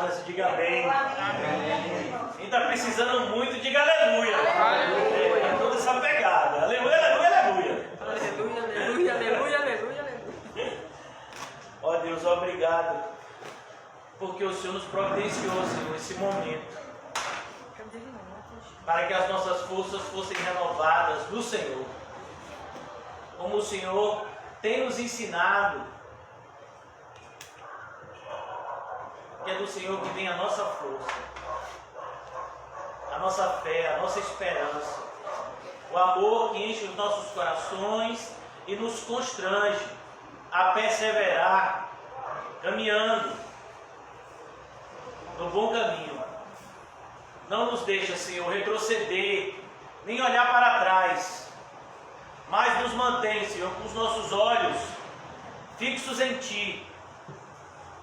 palavras, diga amém. Quem está precisando muito, diga aleluia. É toda essa pegada. Aleluia, aleluia, aleluia. Aleluia, aleluia, aleluia, aleluia, aleluia. Ó Deus, obrigado, porque o Senhor nos providenciou, Senhor, esse momento, para que as nossas forças fossem renovadas no Senhor. Como o Senhor tem nos ensinado, que é do Senhor que vem a nossa força, a nossa fé, a nossa esperança, o amor que enche os nossos corações e nos constrange a perseverar, caminhando no bom caminho. Não nos deixa, Senhor, retroceder, nem olhar para trás, mas nos mantém, Senhor, com os nossos olhos fixos em Ti,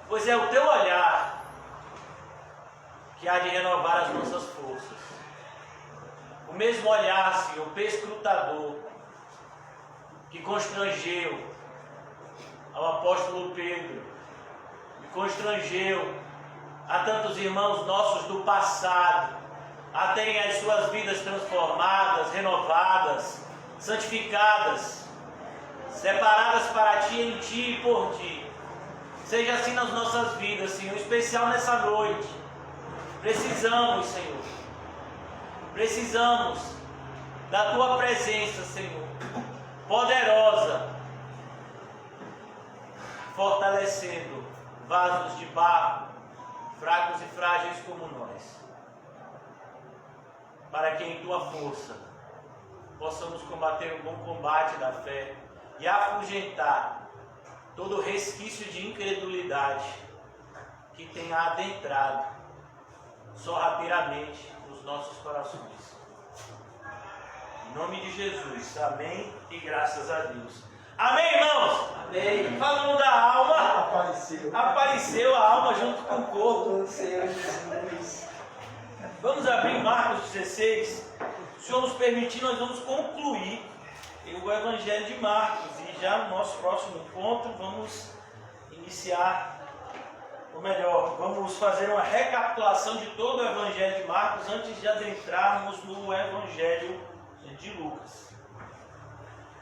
pois é o Teu olhar que há de renovar as nossas forças. O mesmo olhar, Senhor, perscrutador, que constrangeu ao apóstolo Pedro, que constrangeu a tantos irmãos nossos do passado, a terem as suas vidas transformadas, renovadas, santificadas, separadas para Ti, em Ti e por Ti. Seja assim nas nossas vidas, Senhor, em especial nessa noite. Precisamos, Senhor, precisamos da Tua presença, Senhor, poderosa, fortalecendo vasos de barro, fracos e frágeis como nós, para que em Tua força possamos combater o bom combate da fé e afugentar todo resquício de incredulidade que tenha adentrado sorrateiramente nos nossos corações. Em nome de Jesus, amém e graças a Deus. Amém, irmãos? Amém. Falando da alma, Apareceu. a alma junto com o corpo. Senhor Jesus. Vamos abrir Marcos 16. Se o Senhor nos permitir, nós vamos concluir o Evangelho de Marcos. E já no nosso próximo ponto, vamos iniciar, ou melhor, vamos fazer uma recapitulação de todo o Evangelho de Marcos antes de adentrarmos no Evangelho de Lucas.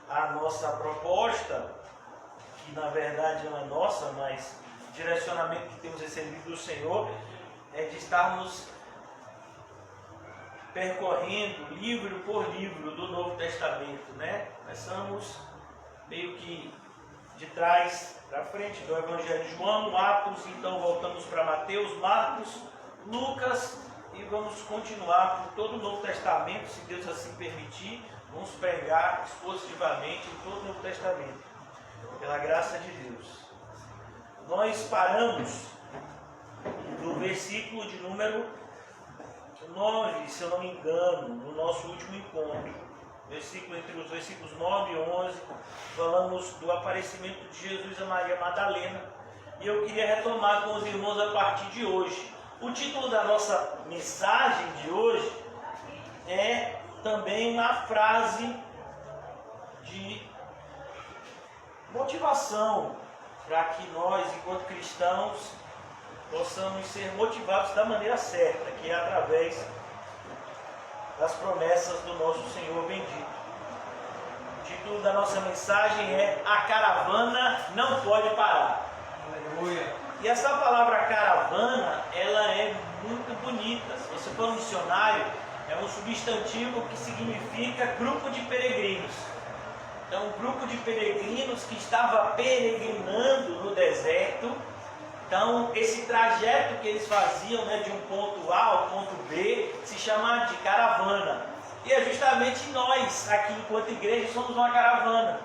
A nossa proposta, que na verdade não é nossa, mas direcionamento que temos recebido do Senhor, é de estarmos percorrendo livro por livro do Novo Testamento, né? Começamos meio que de trás para frente do Evangelho de João, Atos, então voltamos para Mateus, Marcos, Lucas e vamos continuar por todo o Novo Testamento, se Deus assim permitir. Vamos pregar expositivamente em todo o Novo Testamento, pela graça de Deus. Nós paramos no versículo de número 9, se eu não me engano, no nosso último encontro. Entre os versículos 9 e 11, falamos do aparecimento de Jesus a Maria Madalena. E eu queria retomar com os irmãos a partir de hoje. O título da nossa mensagem de hoje é também uma frase de motivação para que nós, enquanto cristãos, possamos ser motivados da maneira certa, que é através das promessas do nosso Senhor bendito. O título da nossa mensagem é A Caravana Não Pode Parar. Aleluia. E essa palavra caravana, ela é muito bonita. Se você for um dicionário, é um substantivo que significa grupo de peregrinos. Então, um grupo de peregrinos que estava peregrinando no deserto. Então, esse trajeto que eles faziam, né, de um ponto A ao ponto B, se chama de caravana. E é justamente nós, aqui enquanto igreja, somos uma caravana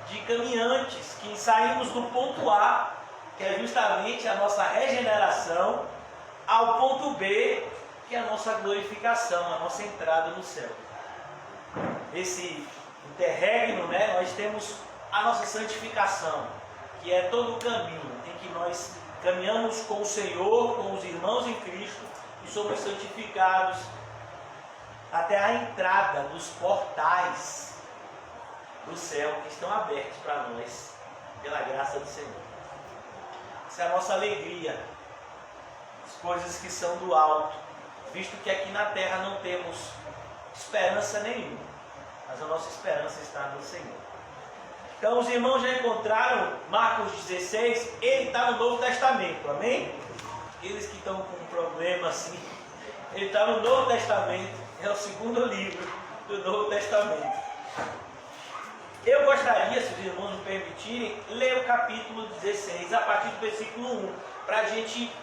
de caminhantes que saímos do ponto A, que é justamente a nossa regeneração, ao ponto B, que é a nossa glorificação, a nossa entrada no céu. Esse interregno, né, nós temos a nossa santificação, que é todo o caminho em que nós caminhamos com o Senhor, com os irmãos em Cristo, e somos santificados até a entrada dos portais do céu que estão abertos para nós, pela graça do Senhor. Essa é a nossa alegria. coisas que são do alto, visto que aqui na terra não temos esperança nenhuma, mas a nossa esperança está no Senhor. Então os irmãos já encontraram Marcos 16, ele está no Novo Testamento, amém? Eles que estão com um problema assim, ele está no Novo Testamento, é o segundo livro do Novo Testamento. Eu gostaria, se os irmãos me permitirem, ler o capítulo 16, a partir do versículo 1, para a gente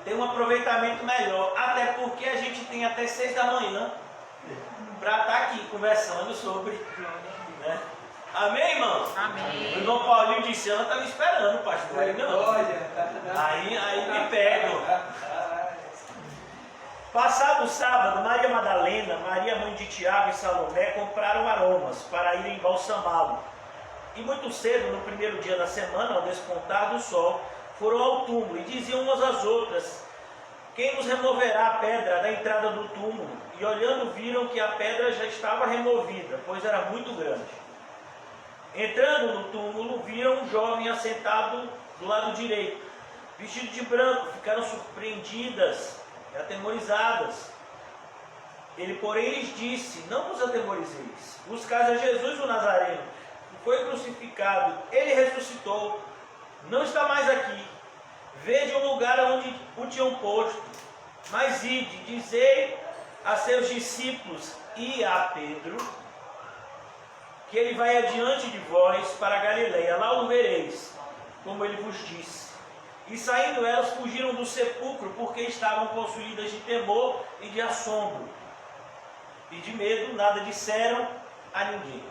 ter um aproveitamento melhor, até porque a gente tem até 6 da manhã para estar aqui conversando sobre, né? Amém, irmãos? Amém. O irmão Paulinho disse, ela estava esperando, pastor. Aí me pegam. Passado o sábado, Maria Madalena, Maria mãe de Tiago e Salomé compraram aromas para irem embalsamá-lo. E muito cedo, no primeiro dia da semana, ao despontar do sol, foram ao túmulo e diziam umas às outras: quem nos removerá a pedra da entrada do túmulo? E olhando viram que a pedra já estava removida, pois era muito grande. Entrando no túmulo, viram um jovem assentado do lado direito, vestido de branco. Ficaram surpreendidas e atemorizadas. Ele, porém, lhes disse: não vos atemorizeis, buscais a Jesus o Nazareno, que foi crucificado. Ele ressuscitou, não está mais aqui. Vede o lugar onde o tinham posto. Mas ide, dizei a seus discípulos e a Pedro que ele vai adiante de vós para a Galileia, lá o vereis, como ele vos disse. E saindo elas, fugiram do sepulcro, porque estavam possuídas de temor e de assombro. E de medo, nada disseram a ninguém.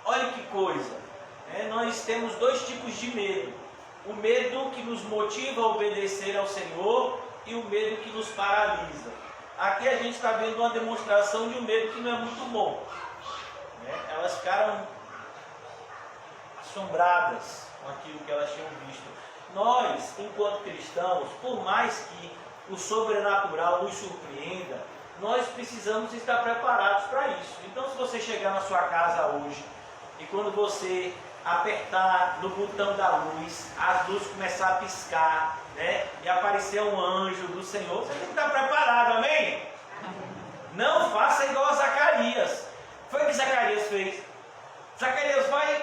Olha que coisa, né? Nós temos 2 tipos de medo. O medo que nos motiva a obedecer ao Senhor e o medo que nos paralisa. Aqui a gente está vendo uma demonstração de um medo que não é muito bom. Elas ficaram assombradas com aquilo que elas tinham visto. Nós, enquanto cristãos, por mais que o sobrenatural nos surpreenda, nós precisamos estar preparados para isso. Então, se você chegar na sua casa hoje e quando você apertar no botão da luz, as luzes começar a piscar, né, e aparecer um anjo do Senhor, você tem que estar preparado, amém? Não faça igual a Zacarias. Foi o que Zacarias fez. Zacarias vai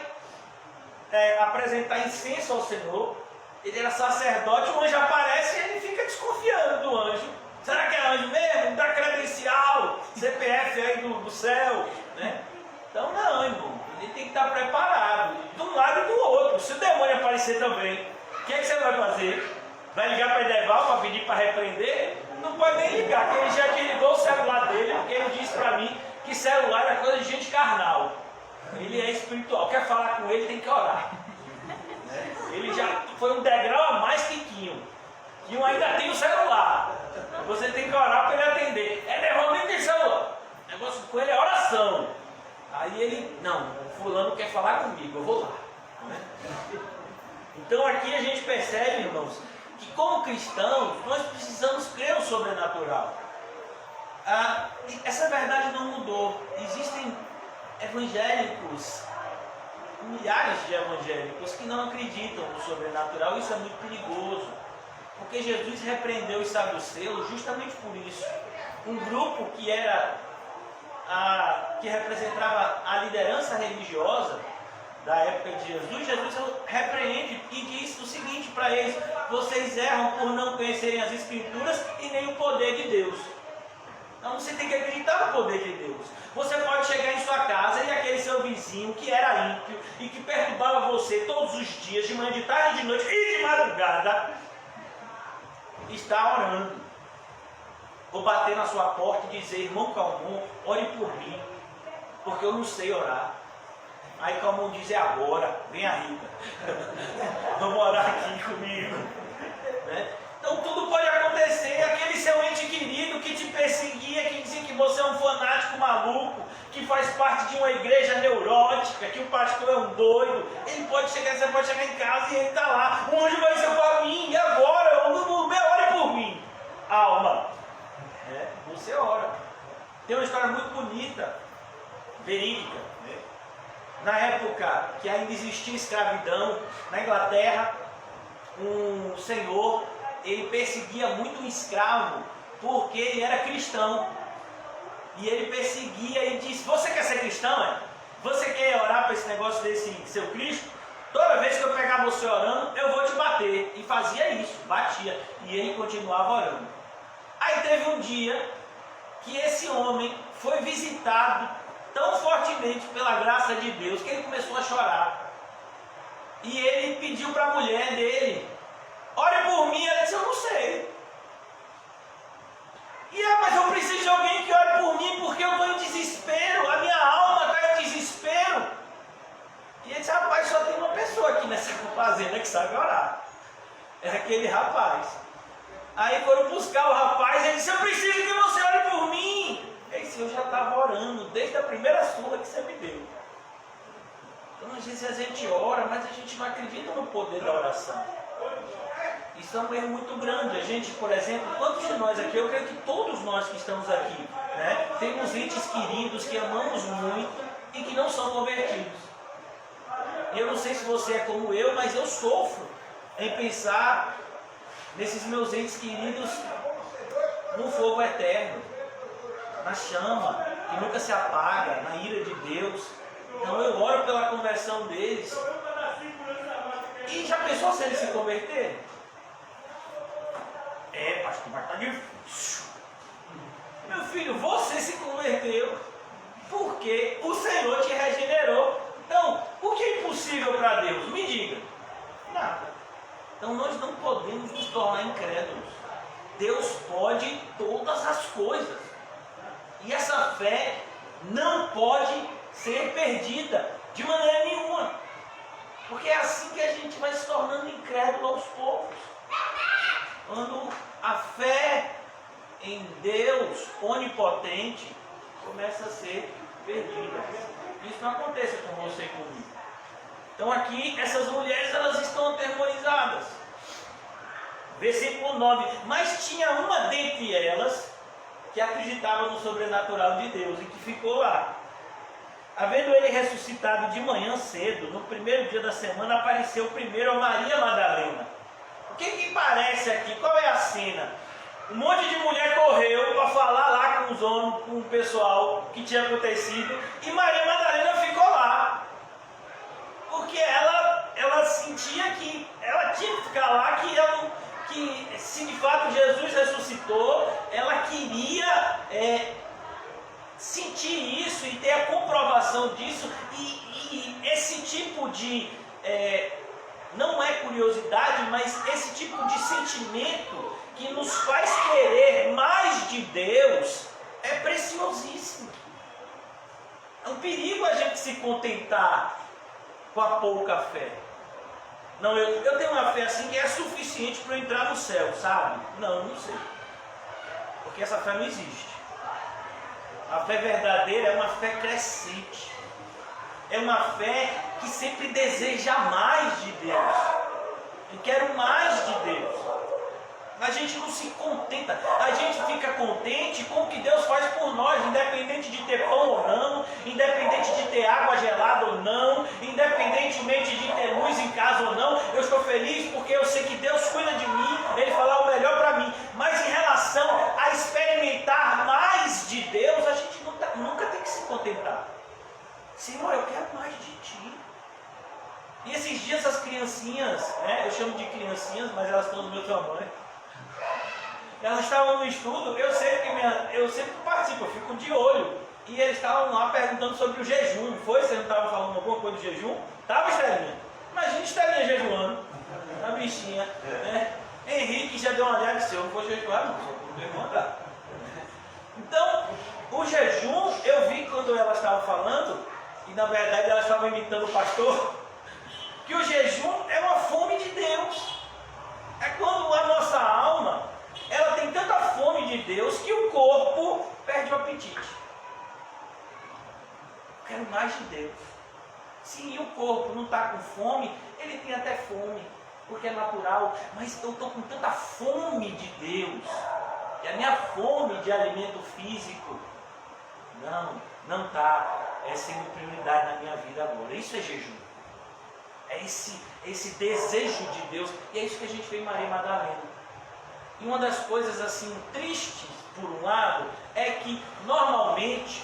apresentar incenso ao Senhor. Ele era sacerdote, o anjo aparece e ele fica desconfiando do anjo. Será que é anjo mesmo? Dá credencial, CPF aí do céu, né? Então não, irmão. Ele tem que estar preparado, de um lado e do outro. Se o demônio aparecer também, o que você vai fazer? Vai ligar para Edeval para pedir para repreender? Não pode nem ligar, porque ele já desligou o celular dele, porque ele disse para mim que celular é coisa de gente carnal. Ele é espiritual. Quer falar com ele, tem que orar. Ele já foi um degrau a mais que Quinho. Quinho ainda tem o celular. Você tem que orar para ele atender. Edeval nem tem celular. O negócio com ele é oração. Aí ele, não, o fulano quer falar comigo, eu vou lá. Então aqui a gente percebe, irmãos, que como cristãos, nós precisamos crer no sobrenatural. Essa verdade não mudou. Existem evangélicos, milhares de evangélicos, que não acreditam no sobrenatural. Isso é muito perigoso, porque Jesus repreendeu os saduceus justamente por isso. Um grupo que representava a liderança religiosa da época de Jesus, Jesus repreende e diz o seguinte para eles: vocês erram por não conhecerem as Escrituras e nem o poder de Deus. Então você tem que acreditar no poder de Deus. Você pode chegar em sua casa e aquele seu vizinho que era ímpio e que perturbava você todos os dias, de manhã, de tarde, de noite e de madrugada, está orando. Ou bater na sua porta e dizer: irmão Calmon, ore por mim, porque eu não sei orar. Aí Calmon diz: é agora, vem a Rita, vamos orar aqui comigo, né? Então tudo pode acontecer. Aquele seu ente querido que te perseguia, que dizia que você é um fanático maluco, que faz parte de uma igreja neurótica, que o pastor é um doido, ele pode chegar, você pode chegar em casa e ele está lá: o anjo vai ser para mim, e agora? Ore por mim. Alma, você ora. Tem uma história muito bonita, verídica, né? Na época que ainda existia escravidão na Inglaterra, um senhor, ele perseguia muito um escravo porque ele era cristão. E ele perseguia e disse: você quer ser cristão? É? Você quer orar para esse negócio desse seu Cristo? Toda vez que eu pegar você orando, eu vou te bater. E fazia isso, batia. E ele continuava orando. Aí teve um dia que esse homem foi visitado tão fortemente pela graça de Deus que ele começou a chorar. E ele pediu para a mulher dele: ore por mim. Ela disse: eu não sei. Mas eu preciso de alguém que ore por mim porque eu estou em desespero, a minha alma está em desespero. E ele disse: rapaz, só tem uma pessoa aqui nessa fazenda que sabe orar. É aquele rapaz. Aí foram buscar o rapaz e ele disse: eu preciso que você ore por mim. Ele disse: eu já estava orando desde a primeira surra que você me deu. Então às vezes a gente ora, mas a gente não acredita no poder da oração. Isso é um erro muito grande. A gente, por exemplo, quantos de nós aqui, eu creio que todos nós que estamos aqui, né, temos entes queridos que amamos muito e que não são convertidos. E eu não sei se você é como eu, mas eu sofro em pensar nesses meus entes queridos no fogo eterno, na chama, que nunca se apaga, na ira de Deus. Então eu oro pela conversão deles. E já pensou se eles se converterem? Pastor, mas está difícil. Meu filho, você se converteu porque o Senhor te regenerou. Então, o que é impossível para Deus? Me diga. Nada. Então nós não podemos nos tornar incrédulos. Deus pode todas as coisas. E essa fé não pode ser perdida de maneira nenhuma. Porque é assim que a gente vai se tornando incrédulo aos poucos. Quando a fé em Deus onipotente começa a ser perdida. Isso não aconteça com você e comigo. Então aqui, essas mulheres, elas estão atemorizadas. Versículo 9. Mas tinha uma dentre elas que acreditava no sobrenatural de Deus e que ficou lá. Havendo ele ressuscitado de manhã cedo, no primeiro dia da semana, apareceu primeiro a Maria Madalena. O que parece aqui? Qual é a cena? Um monte de mulher correu para falar lá com os homens, com o pessoal, o que tinha acontecido, e Maria Madalena ficou lá. Porque ela sentia que ela tinha que ficar lá, que se de fato Jesus ressuscitou, ela queria sentir isso e ter a comprovação disso, e esse tipo de, não é curiosidade, mas esse tipo de sentimento que nos faz querer mais de Deus é preciosíssimo. É um perigo a gente se contentar com a pouca fé. Não, eu tenho uma fé assim que é suficiente para eu entrar no céu, sabe? Não sei. Porque essa fé não existe. A fé verdadeira é uma fé crescente. É uma fé que sempre deseja mais de Deus. Eu quero mais de Deus. A gente não se contenta, a gente fica contente com o que Deus faz por nós, independente de ter pão ou não, independente de ter água gelada ou não, independentemente de ter luz em casa ou não. Eu estou feliz porque eu sei que Deus cuida de mim, Ele fala o melhor para mim. Mas em relação a experimentar mais de Deus, a gente nunca tem que se contentar. Senhor, eu quero mais de Ti. E esses dias as criancinhas, eu chamo de criancinhas, mas elas estão do meu tamanho. Elas estavam no estudo, eu sempre participo, eu fico de olho. E eles estavam lá perguntando sobre o jejum. Você não estava falando alguma coisa do jejum? Estava, Estelinha? Imagina Estelinha jejuando. A bichinha. Né? Henrique já deu uma olhada e disse: eu não vou jejuar, não, só vou levantar. Então, o jejum, eu vi quando elas estavam falando, e na verdade elas estavam imitando o pastor, que o jejum é uma fome de Deus. É quando a nossa alma, ela tem tanta fome de Deus que o corpo perde o apetite. Eu quero mais de Deus. Se o corpo não está com fome, ele tem até fome, porque é natural. Mas eu estou com tanta fome de Deus, que a minha fome de alimento físico não está sendo prioridade na minha vida agora. Isso é jejum. É esse desejo de Deus. E é isso que a gente vê em Maria Madalena. E uma das coisas assim tristes, por um lado, é que normalmente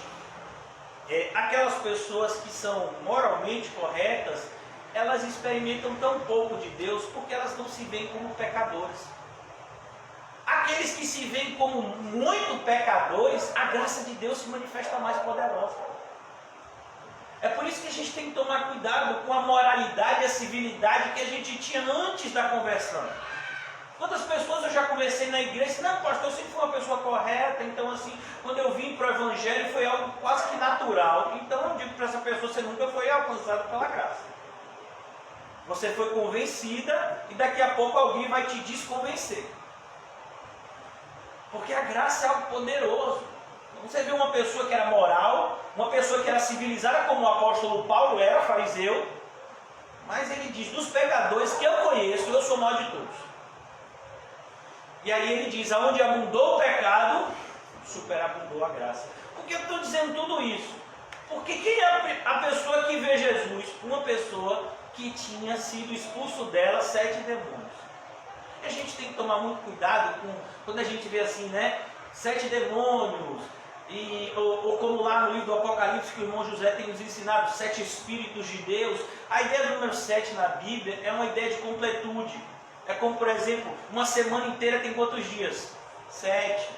aquelas pessoas que são moralmente corretas, elas experimentam tão pouco de Deus porque elas não se veem como pecadores. Aqueles que se veem como muito pecadores, a graça de Deus se manifesta mais poderosa. É por isso que a gente tem que tomar cuidado com a moralidade e a civilidade que a gente tinha antes da conversão. Quantas pessoas eu já conversei na igreja, não, pastor, eu sempre fui uma pessoa correta, então assim, quando eu vim para o Evangelho foi algo quase que natural. Então eu digo para essa pessoa, você nunca foi alcançada pela graça. Você foi convencida e daqui a pouco alguém vai te desconvencer. Porque a graça é algo poderoso. Você vê uma pessoa que era moral, uma pessoa que era civilizada, como o apóstolo Paulo era, fariseu, mas ele diz, dos pecadores que eu conheço, eu sou o maior de todos. E aí ele diz, aonde abundou o pecado, superabundou a graça. Por que eu estou dizendo tudo isso? Porque quem é a pessoa que vê Jesus? Uma pessoa que tinha sido expulso dela 7 demônios. E a gente tem que tomar muito cuidado com quando a gente vê assim, né? 7 demônios, ou como lá no livro do Apocalipse que o irmão José tem nos ensinado, 7 Espíritos de Deus. A ideia do número 7 na Bíblia é uma ideia de completude. É como, por exemplo, uma semana inteira tem quantos dias? 7.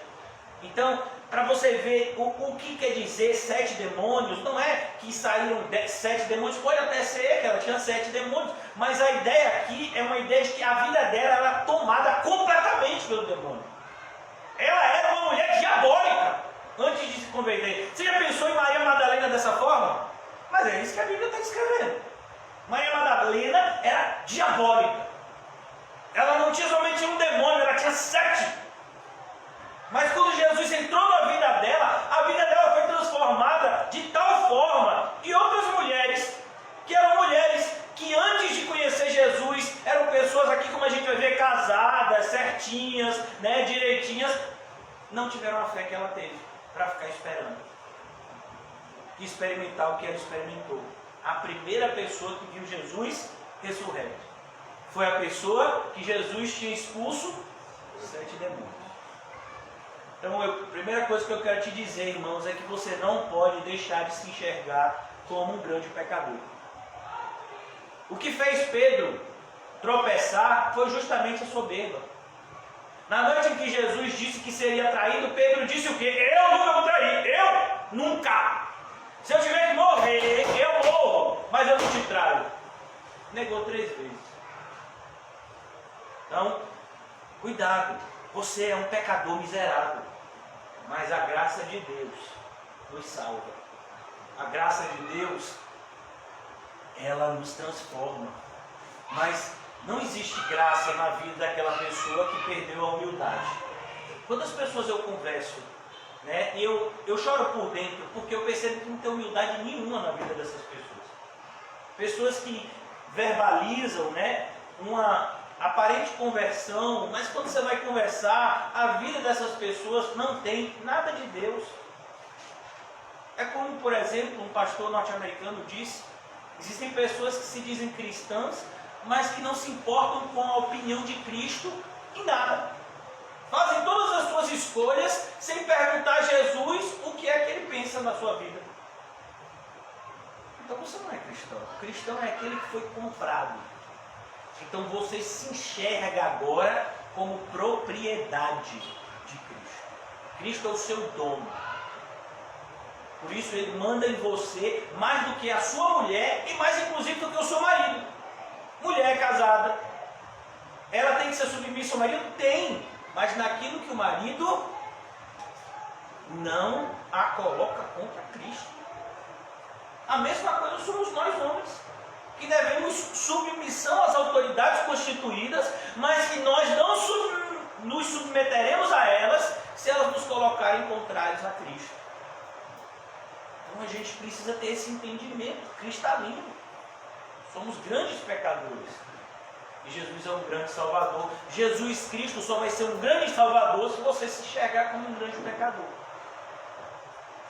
Então, para você ver o que quer dizer 7 demônios, não é que saíram 7 demônios, pode até ser que ela tinha 7 demônios, mas a ideia aqui é uma ideia de que a vida dela era tomada completamente pelo demônio. Ela era uma mulher diabólica antes de se converter. Você já pensou em Maria Madalena dessa forma? Mas é isso que a Bíblia está descrevendo. Maria Madalena era diabólica. Ela não tinha somente um demônio, ela tinha 7. Mas quando Jesus entrou na vida dela, a vida dela foi transformada de tal forma que outras mulheres, que eram mulheres que antes de conhecer Jesus, eram pessoas aqui como a gente vai ver, casadas, certinhas, né, direitinhas, não tiveram a fé que ela teve para ficar esperando. E experimentar o que ela experimentou. A primeira pessoa que viu Jesus ressurreto foi a pessoa que Jesus tinha expulso 7 demônios. Então, a primeira coisa que eu quero te dizer, irmãos, é que você não pode deixar de se enxergar como um grande pecador. O que fez Pedro tropeçar foi justamente a soberba. Na noite em que Jesus disse que seria traído, Pedro disse o quê? Eu nunca vou trair, eu nunca. Se eu tiver que morrer, eu morro, mas eu não te traio. Negou 3 vezes. Então, cuidado, você é um pecador miserável, mas a graça de Deus nos salva. A graça de Deus, ela nos transforma. Mas não existe graça na vida daquela pessoa que perdeu a humildade. Quantas pessoas eu converso, né, e eu choro por dentro, porque eu percebo que não tem humildade nenhuma na vida dessas pessoas. Pessoas que verbalizam, né, uma aparente conversão, mas quando você vai conversar, a vida dessas pessoas não tem nada de Deus. É como, por exemplo, um pastor norte-americano disse, existem pessoas que se dizem cristãs, mas que não se importam com a opinião de Cristo em nada. Fazem todas as suas escolhas sem perguntar a Jesus o que é que ele pensa na sua vida. Então você não é cristão. O cristão é aquele que foi comprado. Então você se enxerga agora como propriedade de Cristo. Cristo é o seu dono. Por isso ele manda em você mais do que a sua mulher e mais inclusive do que o seu marido. Mulher casada, ela tem que ser submissa ao marido? Tem, mas naquilo que o marido não a coloca contra Cristo. A mesma coisa somos nós homens, que devemos submissão às autoridades constituídas, mas que nós não nos submeteremos a elas se elas nos colocarem contrários a Cristo. Então a gente precisa ter esse entendimento cristalino. Somos grandes pecadores. E Jesus é um grande Salvador. Jesus Cristo só vai ser um grande Salvador se você se enxergar como um grande pecador.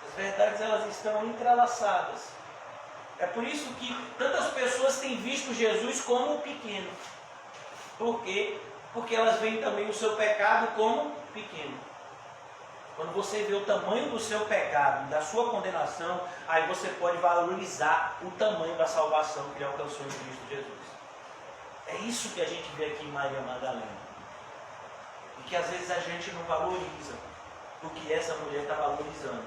As verdades, elas estão entrelaçadas. É por isso que tantas pessoas têm visto Jesus como pequeno. Porque Porque elas veem também o seu pecado como pequeno. Quando você vê o tamanho do seu pecado, da sua condenação, aí você pode valorizar o tamanho da salvação que ele alcançou em Cristo Jesus. É isso que a gente vê aqui em Maria Madalena. E que às vezes a gente não valoriza o que essa mulher está valorizando.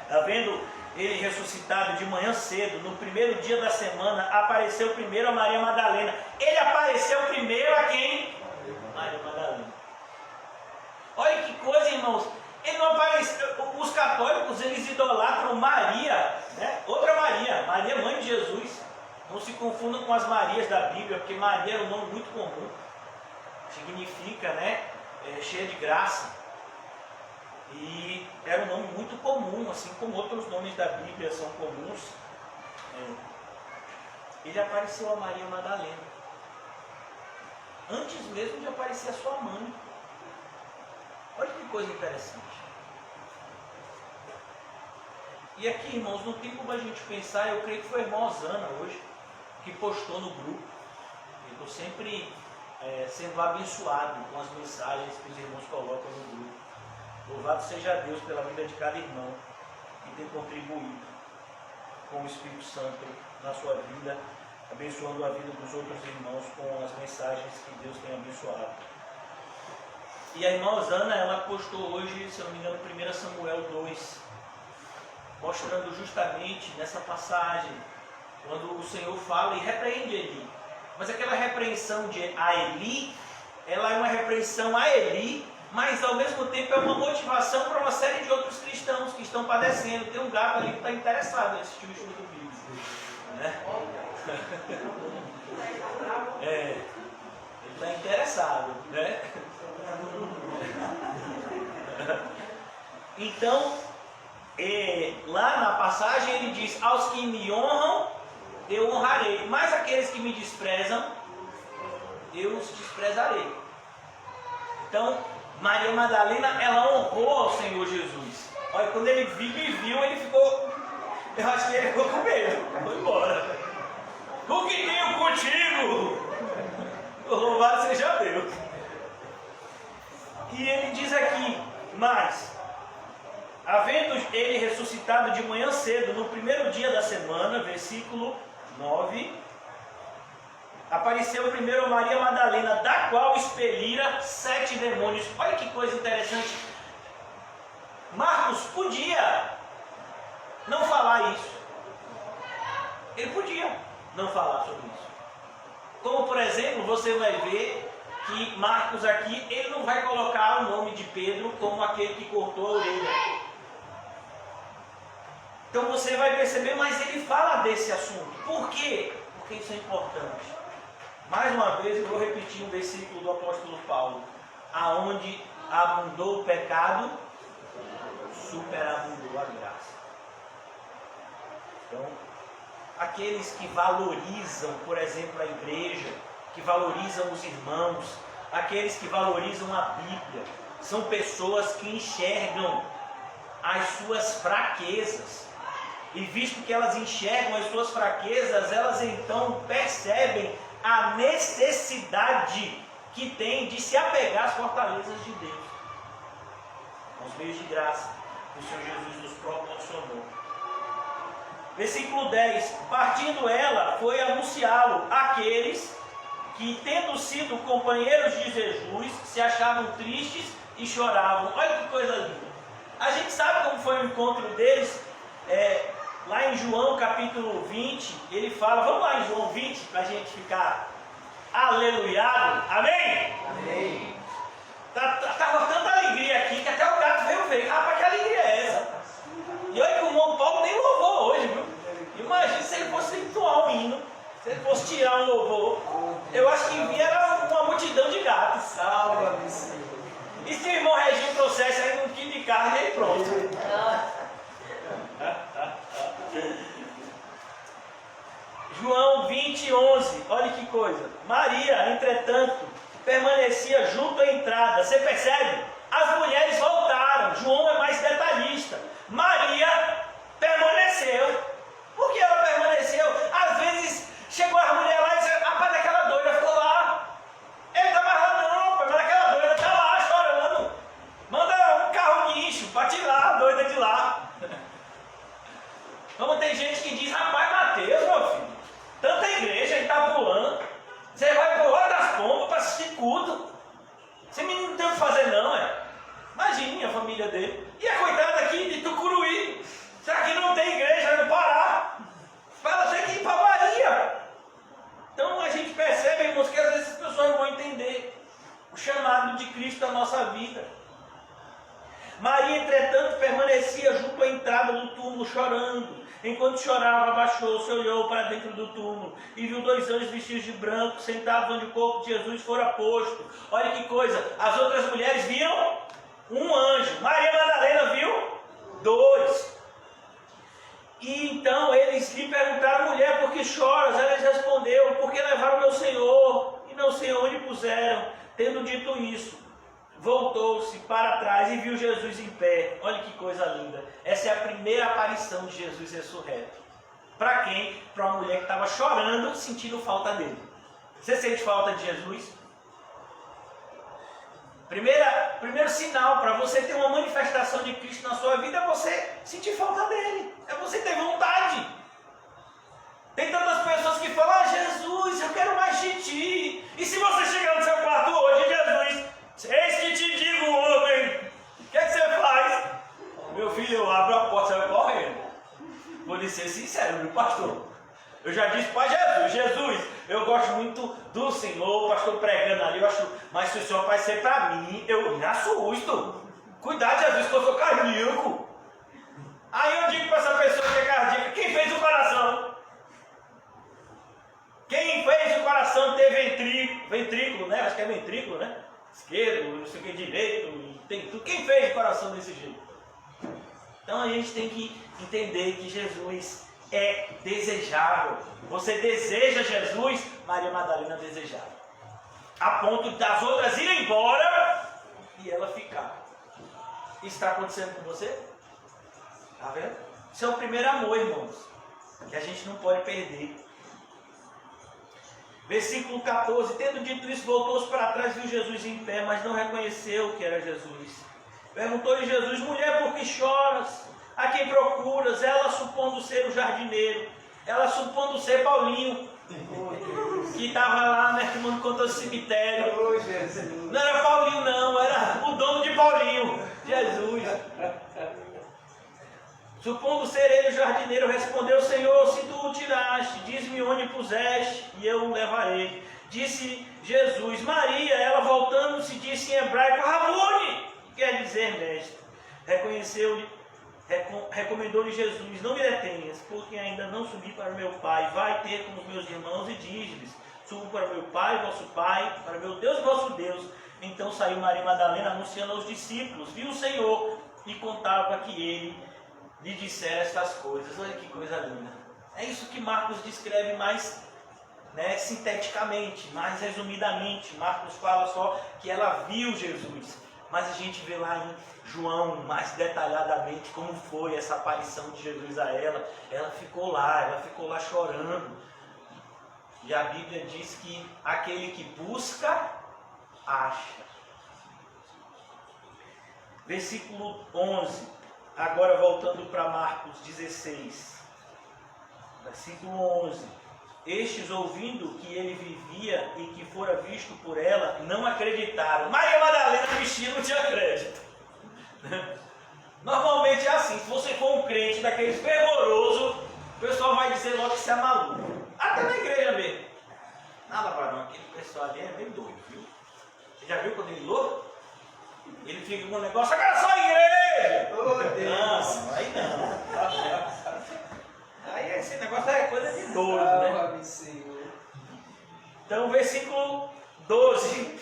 Está vendo ele ressuscitado de manhã cedo, no primeiro dia da semana, apareceu primeiro a Maria Madalena. Ele apareceu primeiro a quem? Maria Madalena. Olha que coisa, irmãos. Ele não apareceu. Os católicos, eles idolatram Maria, né? Outra Maria, Maria, mãe de Jesus. Não se confundam com as Marias da Bíblia, porque Maria era um nome muito comum. Significa, né? Cheia de graça. E era um nome muito comum, assim como outros nomes da Bíblia são comuns. Ele apareceu a Maria Madalena. Antes mesmo de aparecer a sua mãe. Olha que coisa interessante. E aqui, irmãos, não tem como a gente pensar, eu creio que foi a irmã Osana hoje, que postou no grupo. Eu estou sempre sendo abençoado com as mensagens que os irmãos colocam no grupo. Louvado seja Deus pela vida de cada irmão que tem contribuído com o Espírito Santo na sua vida, abençoando a vida dos outros irmãos com as mensagens que Deus tem abençoado. E a irmã Osana, ela postou hoje, se eu não me engano, 1 Samuel 2, mostrando justamente nessa passagem, quando o Senhor fala e repreende Eli. Mas aquela repreensão a Eli, ela é uma repreensão a Eli, mas ao mesmo tempo é uma motivação para uma série de outros cristãos que estão padecendo. Tem um gato ali que está interessado em assistir o estudo bíblico, né? Ele está interessado, né? Então, lá na passagem ele diz: aos que me honram, eu honrarei, mas aqueles que me desprezam, eu os desprezarei. Então, Maria Madalena, ela honrou ao Senhor Jesus. Olha, quando ele viu, ele ficou, eu acho que ele ficou com medo, foi embora. O que tenho contigo? Louvado seja Deus. E ele diz aqui, mas, havendo ele ressuscitado de manhã cedo, no primeiro dia da semana, versículo 9, apareceu primeiro a Maria Madalena, da qual expelira 7 demônios. Olha que coisa interessante. Marcos podia não falar isso. Ele podia não falar sobre isso. Como, por exemplo, você vai ver que Marcos aqui, ele não vai colocar o nome de Pedro como aquele que cortou a orelha. Então você vai perceber, mas ele fala desse assunto. Por quê? Porque isso é importante. Mais uma vez eu vou repetir um versículo do apóstolo Paulo. Aonde abundou o pecado, superabundou a graça. Então, aqueles que valorizam, por exemplo, a igreja, que valorizam os irmãos, aqueles que valorizam a Bíblia, são pessoas que enxergam as suas fraquezas. E visto que elas enxergam as suas fraquezas, elas então percebem a necessidade que tem de se apegar às fortalezas de Deus, aos meios de graça que o Senhor Jesus nos proporcionou. Versículo 10: partindo ela, foi anunciá-lo àqueles que, tendo sido companheiros de Jesus, se achavam tristes e choravam. Olha que coisa linda. A gente sabe como foi o encontro deles. Lá em João capítulo 20, ele fala, vamos lá em João 20, para a gente ficar aleluiado, amém? Amém. Tá botando alegria aqui, que até o gato veio, rapaz, que alegria é essa? E olha que o irmão Paulo nem louvou hoje, viu? Imagina se ele fosse entoar um hino, se ele fosse tirar um louvor, eu acho que vinha era uma multidão de gatos. Salva-me, Senhor. E se o irmão Reginho trouxesse aí um quilo de carne, aí pronto. João 20, 11, olha que coisa. Maria, entretanto, permanecia junto à entrada. Você percebe? As mulheres voltaram. João é mais detalhista. Maria permaneceu. Por que ela permaneceu? Às vezes chegou a mulher lá e disse, rapaz, aquela doida ficou lá. família dele. E a coitada aqui de Tucuruí. Será que não tem igreja no Pará? Ela tem que ir para a Bahia. Então a gente percebe, irmãos, que às vezes as pessoas não vão entender o chamado de Cristo na nossa vida. Maria, entretanto, permanecia junto à entrada do túmulo chorando. Enquanto chorava, abaixou-se, olhou para dentro do túmulo e viu 2 anjos vestidos de branco, sentados onde o corpo de Jesus fora posto. Olha que coisa, as outras mulheres viram um anjo, Maria Madalena viu 2. E então eles lhe perguntaram: mulher, por que choras? Ela lhes respondeu: porque levaram meu Senhor e não sei onde puseram. Tendo dito isso, voltou-se para trás e viu Jesus em pé. Olha que coisa linda. Essa é a primeira aparição de Jesus ressurreto. Para quem? Para uma mulher que estava chorando, sentindo falta dele. Você sente falta de Jesus? Primeiro sinal para você ter uma manifestação de Cristo na sua vida é você sentir falta dele. É você ter vontade. Tem tantas pessoas que falam: ah, Jesus, eu quero mais de ti. E se você chegar no seu quarto hoje, Jesus, eis que te digo, homem, o que é que você faz? Meu filho, eu abro a porta e saio correndo. Vou lhe ser sincero, meu pastor. Eu já disse para Jesus: Jesus, eu gosto muito do Senhor, o pastor pregando ali, eu acho, mas se o Senhor vai ser para mim, eu me assusto. Cuidado, Jesus, que eu sou cardíaco. Aí eu digo para essa pessoa que é cardíaca: quem fez o coração? Quem fez o coração ter ventrículo, né? Acho que é ventrículo, né? Esquerdo, não sei o que, direito, tem tudo. Quem fez o coração desse jeito? Então a gente tem que entender que Jesus é desejável. Você deseja Jesus, Maria Madalena desejava. A ponto das outras irem embora e ela ficar. Isso está acontecendo com você? Está vendo? Isso é o primeiro amor, irmãos, que a gente não pode perder. Versículo 14: tendo dito isso, voltou-se para trás e viu Jesus em pé, mas não reconheceu que era Jesus. Perguntou-lhe Jesus: mulher, por que choras? A quem procuras? Ela, supondo ser o jardineiro, ela supondo ser Paulinho, que estava lá, né, tomando conta do cemitério. Não era Paulinho não, era o dono de Paulinho, Jesus. Supondo ser ele o jardineiro, respondeu: Senhor, se tu o tiraste, diz-me onde puseste, e eu o levarei. Disse Jesus: Maria. Ela, voltando-se, disse em hebraico: Rabone, que quer dizer mestre. Recomendou-lhe Jesus: não me detenhas, porque ainda não subi para meu Pai. Vai ter com os meus irmãos e diz-lhes: subo para meu Pai, vosso Pai, para meu Deus, vosso Deus. Então saiu Maria Madalena anunciando aos discípulos, viu o Senhor e contava que ele lhe dissera estas coisas. Olha que coisa linda. É isso que Marcos descreve mais, né, sinteticamente, mais resumidamente. Marcos fala só que ela viu Jesus, mas a gente vê lá em João mais detalhadamente como foi essa aparição de Jesus a ela. Ela ficou lá chorando. E a Bíblia diz que aquele que busca, acha. Versículo 11. Agora voltando para Marcos 16, versículo 11. Estes, ouvindo que ele vivia e que fora visto por ela, não acreditaram. Maria Madalena vestida não tinha crédito. Normalmente é assim: se você for um crente daqueles fervoroso, o pessoal vai dizer logo que você é maluco. Até na igreja mesmo. Nada, varão, aquele pessoal ali é bem doido, viu? Você já viu quando ele louco? Ele fica com um negócio: agora só a igreja! Oh, Deus. Não, aí não. Aí esse negócio é coisa de doido, né? Então, versículo 12.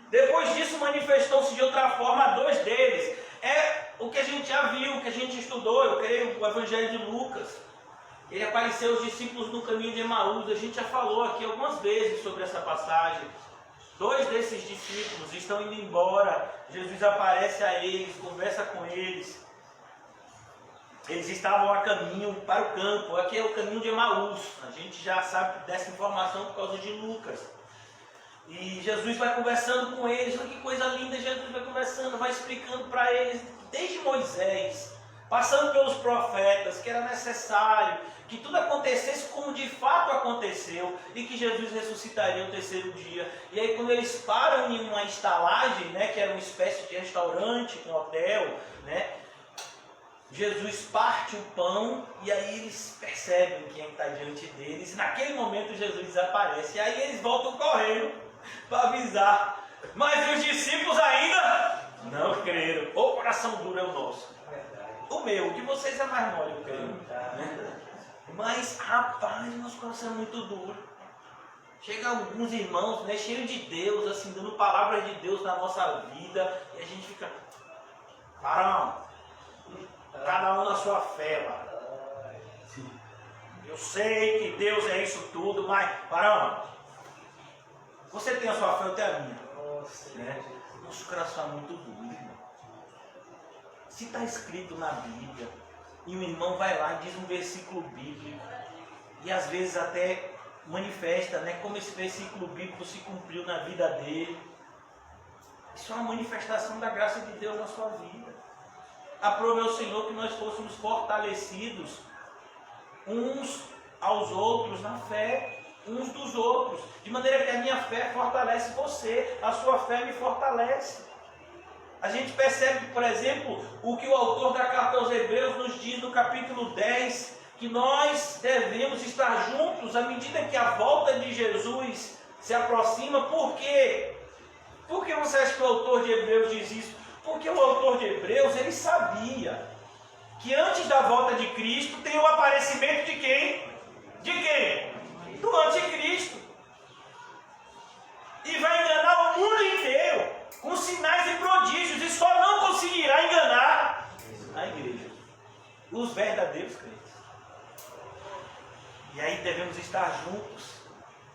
Depois disso, manifestou-se de outra forma a 2 deles. É o que a gente já viu, o que a gente estudou, eu creio, o Evangelho de Lucas. Ele apareceu aos discípulos no caminho de Emaús. A gente já falou aqui algumas vezes sobre essa passagem. 2 desses discípulos estão indo embora. Jesus aparece a eles, conversa com eles. Eles estavam a caminho para o campo. Aqui é o caminho de Emaús. A gente já sabe dessa informação por causa de Lucas. E Jesus vai conversando com eles. Olha que coisa linda. Jesus vai conversando, vai explicando para eles, desde Moisés, passando pelos profetas, que era necessário que tudo acontecesse como de fato aconteceu e que Jesus ressuscitaria no terceiro dia. E aí quando eles param em uma estalagem, né, que era uma espécie de restaurante, um hotel, né, Jesus parte o pão e aí eles percebem quem está diante deles. E naquele momento Jesus desaparece. E aí eles voltam correndo para avisar. Mas os discípulos ainda não creram. O coração duro é o nosso. O meu, o de vocês é mais mole, eu creio. Né? Mas, rapaz, nosso coração é muito duro. Chega alguns irmãos, né, cheios de Deus, assim, dando palavras de Deus na nossa vida. E a gente fica, varão, cada um na sua fé, varão. Eu sei que Deus é isso tudo, mas, varão, você tem a sua fé, eu tenho a minha. Né? Nosso coração é muito duro, irmão. Se está escrito na Bíblia, e o irmão vai lá e diz um versículo bíblico, e às vezes até manifesta, né, como esse versículo bíblico se cumpriu na vida dele. Isso é uma manifestação da graça de Deus na sua vida. Aprove ao Senhor que nós fôssemos fortalecidos uns aos outros na fé, uns dos outros, de maneira que a minha fé fortalece você, a sua fé me fortalece. A gente percebe, por exemplo, o que o autor da carta aos Hebreus nos diz no capítulo 10, que nós devemos estar juntos à medida que a volta de Jesus se aproxima. Por quê? Por que você acha que o autor de Hebreus diz isso? Porque o autor de Hebreus, ele sabia que antes da volta de Cristo tem o aparecimento de quem? De quem? Do anticristo. E vai enganar o mundo inteiro com sinais e prodígios, e só não conseguirá enganar a igreja, os verdadeiros crentes. E aí devemos estar juntos,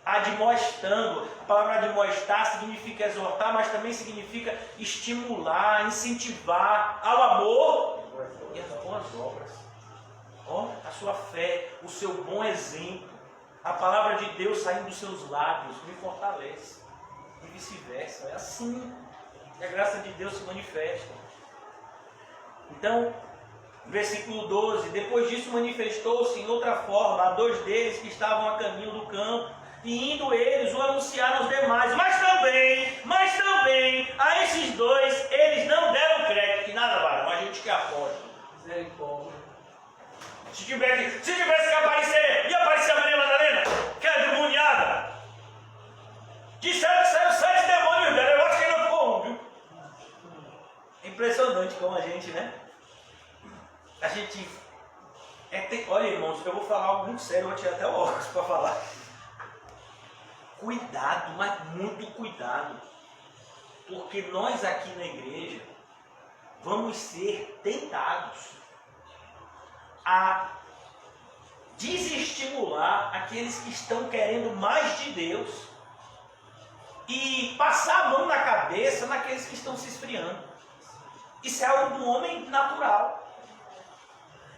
admoestando. A palavra admoestar significa exortar, mas também significa estimular, incentivar ao amor e às boas obras. Ó, a sua fé, o seu bom exemplo, a palavra de Deus saindo dos seus lábios me fortalece. E vice-versa. É assim que a graça de Deus se manifesta. Então, versículo 12: depois disso manifestou-se em outra forma a dois deles que estavam a caminho do campo, e indo eles o anunciaram aos demais. Mas também a esses dois eles não deram crédito. Que nada, varão, a gente que aposta. Misericórdia. Se tivesse que aparecer, ia aparecer a Maria Madalena, que era demoniada. Disseram que saiu 7 demônios dela, eu acho que ainda ficou um, viu? Impressionante como a gente, né? A gente... Olha, irmãos, eu vou falar algo muito sério, eu vou tirar até o óculos para falar. Cuidado, mas muito cuidado. Porque nós aqui na igreja vamos ser tentados a desestimular aqueles que estão querendo mais de Deus e passar a mão na cabeça naqueles que estão se esfriando. Isso é algo do homem natural.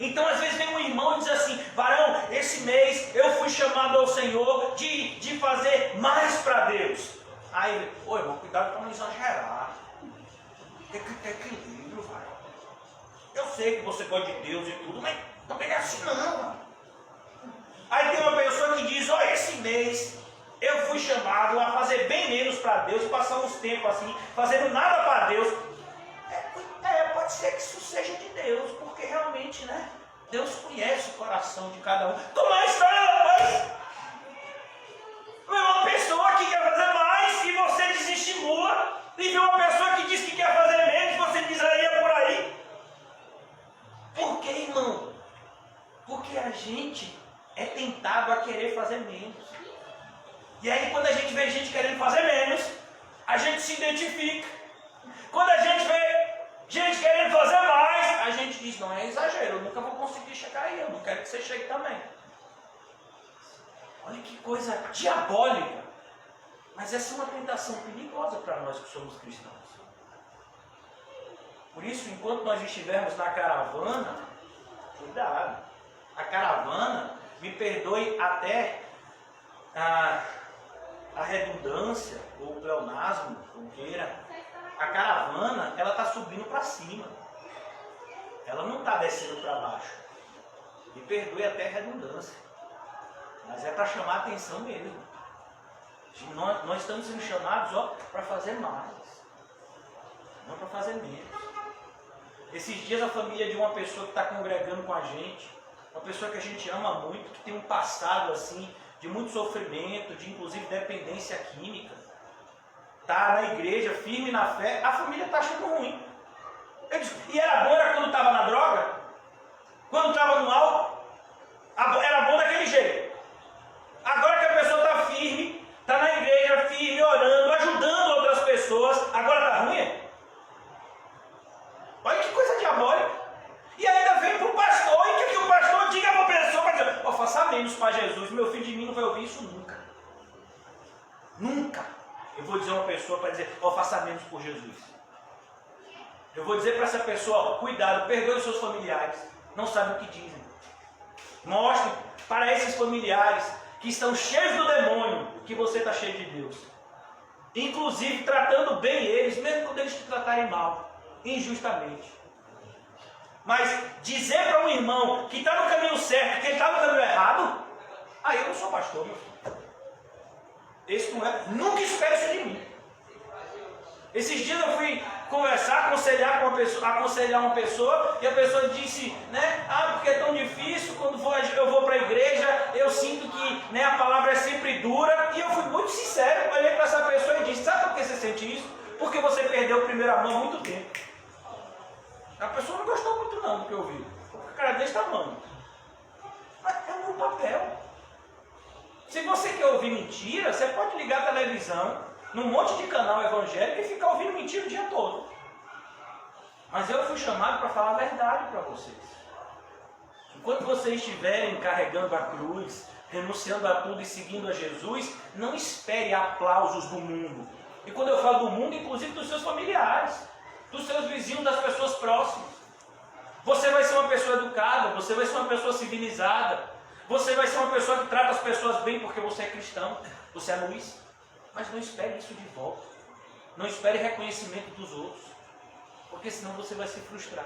Então às vezes vem um irmão e diz assim: varão, esse mês eu fui chamado ao Senhor de fazer mais para Deus. Aí, ô irmão, cuidado para não exagerar. Tem que ter equilíbrio, varão. Eu sei que você gosta de Deus e tudo, mas também não é assim não. Aí tem uma pessoa que diz: ó, esse mês eu fui chamado a fazer bem menos para Deus, passar uns tempos assim, fazendo nada para Deus. Pode ser que isso seja de Deus, porque realmente, né? Deus conhece o coração de cada um. Tomar história, rapaz! Vê uma pessoa que quer fazer mais e você desestimula, e vê uma pessoa que diz que quer fazer menos e você diz aí é por aí. Por quê, irmão? Porque a gente é tentado a querer fazer menos. E aí quando a gente vê gente querendo fazer menos, a gente se identifica. Quando a gente vê gente querendo fazer mais, a gente diz: não é exagero, eu nunca vou conseguir chegar aí, eu não quero que você chegue também. Olha que coisa diabólica. Mas essa é uma tentação perigosa para nós que somos cristãos. Por isso, enquanto nós estivermos na caravana, cuidado. A caravana, me perdoe até a redundância, ou o pleonasmo, como queira, a caravana, ela está subindo para cima. ela não está descendo para baixo. Me perdoe até a redundância. Mas é para chamar a atenção mesmo. Nós estamos sendo chamados para fazer mais. Não para fazer menos. Esses dias a família de uma pessoa que está congregando com a gente, uma pessoa que a gente ama muito, que tem um passado assim, de muito sofrimento, de inclusive dependência química, está na igreja, firme na fé, a família está achando ruim. E era bom quando estava na droga? Quando estava no álcool? Era bom daquele jeito. Agora que a pessoa está firme, está na igreja, firme, orando, ajudando outras pessoas, agora está ruim? Olha que coisa diabólica. E ainda vem para o pastor, e que o pastor diga para a pessoa, para dizer, faça menos para Jesus, meu filho de mim não vai ouvir isso nunca. Nunca. Eu vou dizer a uma pessoa para dizer, faça menos por Jesus. Eu vou dizer para essa pessoa, cuidado, perdoe os seus familiares, não sabem o que dizem. Mostre para esses familiares que estão cheios do demônio, que você está cheio de Deus. Inclusive tratando bem eles, mesmo quando eles te tratarem mal, injustamente. Mas dizer para um irmão que está no caminho certo, que ele está no caminho errado, aí eu não sou pastor, meu filho. Esse não é. Nunca espere isso de mim. Esses dias eu fui conversar, aconselhar uma pessoa, e a pessoa disse, né, porque é tão difícil, quando eu vou para a igreja, eu sinto que a palavra é sempre dura, e eu fui muito sincero, olhei para essa pessoa e disse, sabe por que você sente isso? Porque você perdeu o primeiro amor há muito tempo. A pessoa não gostou muito não do que eu vi, porque o cara desse tamanho. Mas é o meu papel. Se você quer ouvir mentira, você pode ligar a televisão, num monte de canal evangélico e ficar ouvindo mentira o dia todo. Mas eu fui chamado para falar a verdade para vocês. Enquanto vocês estiverem carregando a cruz, renunciando a tudo e seguindo a Jesus, não espere aplausos do mundo. E quando eu falo do mundo, inclusive dos seus familiares, dos seus vizinhos, das pessoas próximas. Você vai ser uma pessoa educada, você vai ser uma pessoa civilizada, você vai ser uma pessoa que trata as pessoas bem porque você é cristão, você é luz. Mas não espere isso de volta. Não espere reconhecimento dos outros, porque senão você vai se frustrar.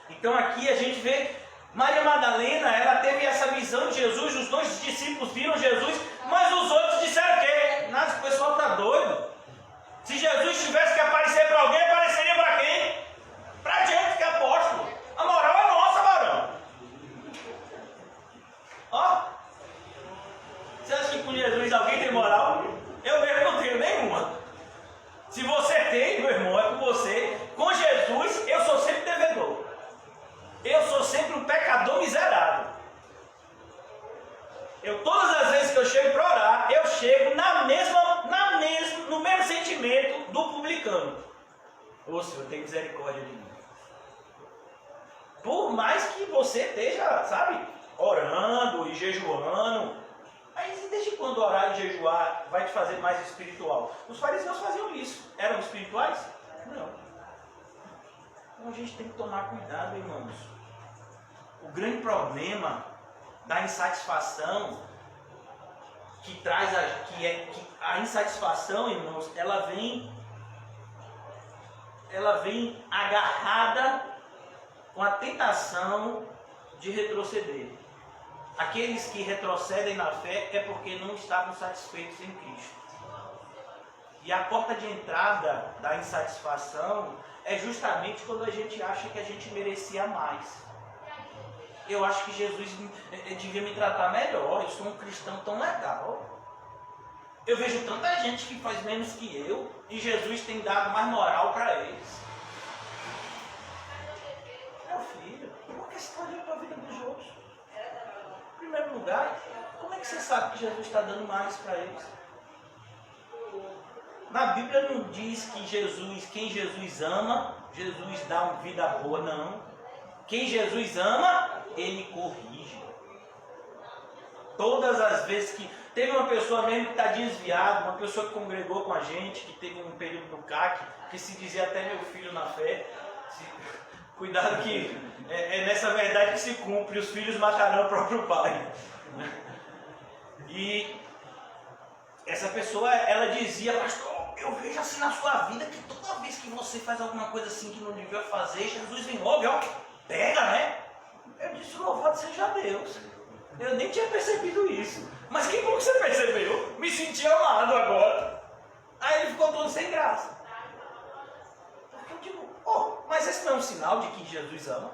Então aqui a gente vê Maria Madalena, ela teve essa visão de Jesus, os dois discípulos viram Jesus, mas os outros disseram o quê? Nossa, o pessoal está doido. Se Jesus tivesse que aparecer para alguém, apareceria para quem? Para a gente que é apóstolo. A moral é nossa, varão. Você acha que com Jesus alguém tem moral? Eu mesmo não tenho nenhuma. Se você tem, meu irmão, é com você. Com Jesus, eu sou sempre devedor. Eu sou sempre um pecador miserável. Todas as vezes que eu chego para orar, eu chego no mesmo sentimento do publicano. Ô Senhor, tem misericórdia de mim. Por mais que você esteja, orando e jejuando, mas desde quando orar e jejuar vai te fazer mais espiritual? Os fariseus faziam isso. Eram espirituais? Não. Então a gente tem que tomar cuidado, irmãos. O grande problema da insatisfação que a insatisfação, irmãos, ela vem agarrada com a tentação de retroceder. Aqueles que retrocedem na fé é porque não estavam satisfeitos em Cristo. E a porta de entrada da insatisfação é justamente quando a gente acha que a gente merecia mais. Eu acho que Jesus devia me tratar melhor, eu sou um cristão tão legal. Eu vejo tanta gente que faz menos que eu e Jesus tem dado mais moral para eles. Meu filho, por que você está olhando para a vida dos outros? Em primeiro lugar, como é que você sabe que Jesus está dando mais para eles? Na Bíblia não diz que quem Jesus ama, Jesus dá uma vida boa, não. Quem Jesus ama, Ele corrige. Todas as vezes que... Teve uma pessoa mesmo que está desviada, uma pessoa que congregou com a gente, que teve um período no CAC, que se dizia até meu filho na fé. Cuidado que é nessa verdade que se cumpre, os filhos matarão o próprio pai. E essa pessoa, ela dizia, pastor, eu vejo assim na sua vida que toda vez que você faz alguma coisa assim que não devia fazer, Jesus vem logo, ó, pega, né? Eu disse, louvado seja Deus. Eu nem tinha percebido isso. Mas que bom que você percebeu. Me senti amado agora. Aí ele ficou todo sem graça. Porque eu digo, mas esse não é um sinal de que Jesus ama?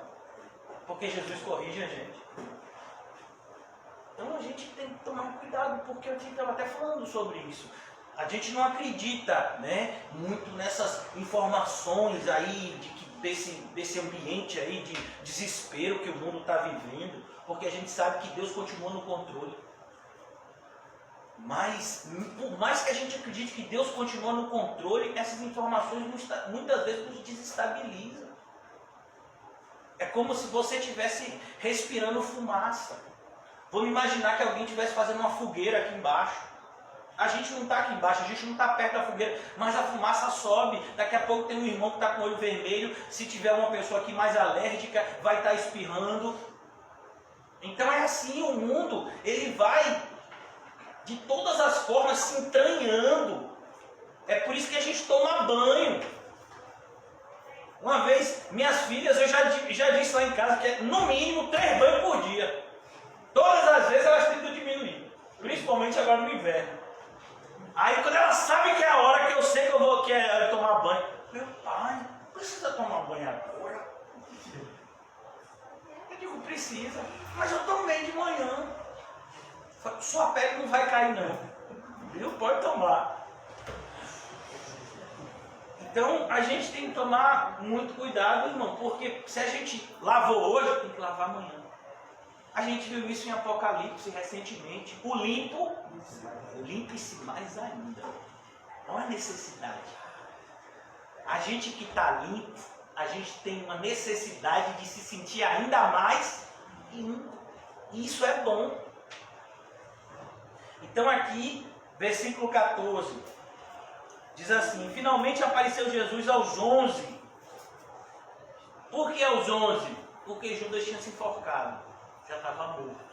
Porque Jesus corrige a gente. Então a gente tem que tomar cuidado, porque eu estava até falando sobre isso. A gente não acredita, né, muito nessas informações aí desse ambiente aí de desespero que o mundo está vivendo, porque a gente sabe que Deus continua no controle. Mas, por mais que a gente acredite que Deus continua no controle, essas informações muitas vezes nos desestabilizam. É como se você estivesse respirando fumaça. Vamos imaginar que alguém estivesse fazendo uma fogueira aqui embaixo. A gente não está aqui embaixo, a gente não está perto da fogueira, mas a fumaça sobe. Daqui a pouco tem um irmão que está com o olho vermelho. Se tiver uma pessoa aqui mais alérgica, vai estar espirrando. Então é assim, o mundo, ele vai de todas as formas se entranhando. É por isso que a gente toma banho. Uma vez, minhas filhas, eu já disse lá em casa que é no mínimo 3 banhos por dia. Todas as vezes elas tentam diminuir, principalmente agora no inverno. Aí quando elas sabem que é a hora que eu sei que eu vou tomar banho, meu pai, precisa tomar banho agora? Eu digo, precisa, mas eu tomei de manhã. Sua pele não vai cair não, viu? Pode tomar. Então a gente tem que tomar muito cuidado, irmão, porque se a gente lavou hoje, tem que lavar amanhã. A gente viu isso em Apocalipse recentemente. O limpo, limpe-se mais ainda. Não é necessidade. A gente que está limpo, a gente tem uma necessidade de se sentir ainda mais limpo. E isso é bom. Então aqui, versículo 14, diz assim: finalmente apareceu Jesus aos 11. Por que aos 11? Porque Judas tinha se enforcado. Já estava morto.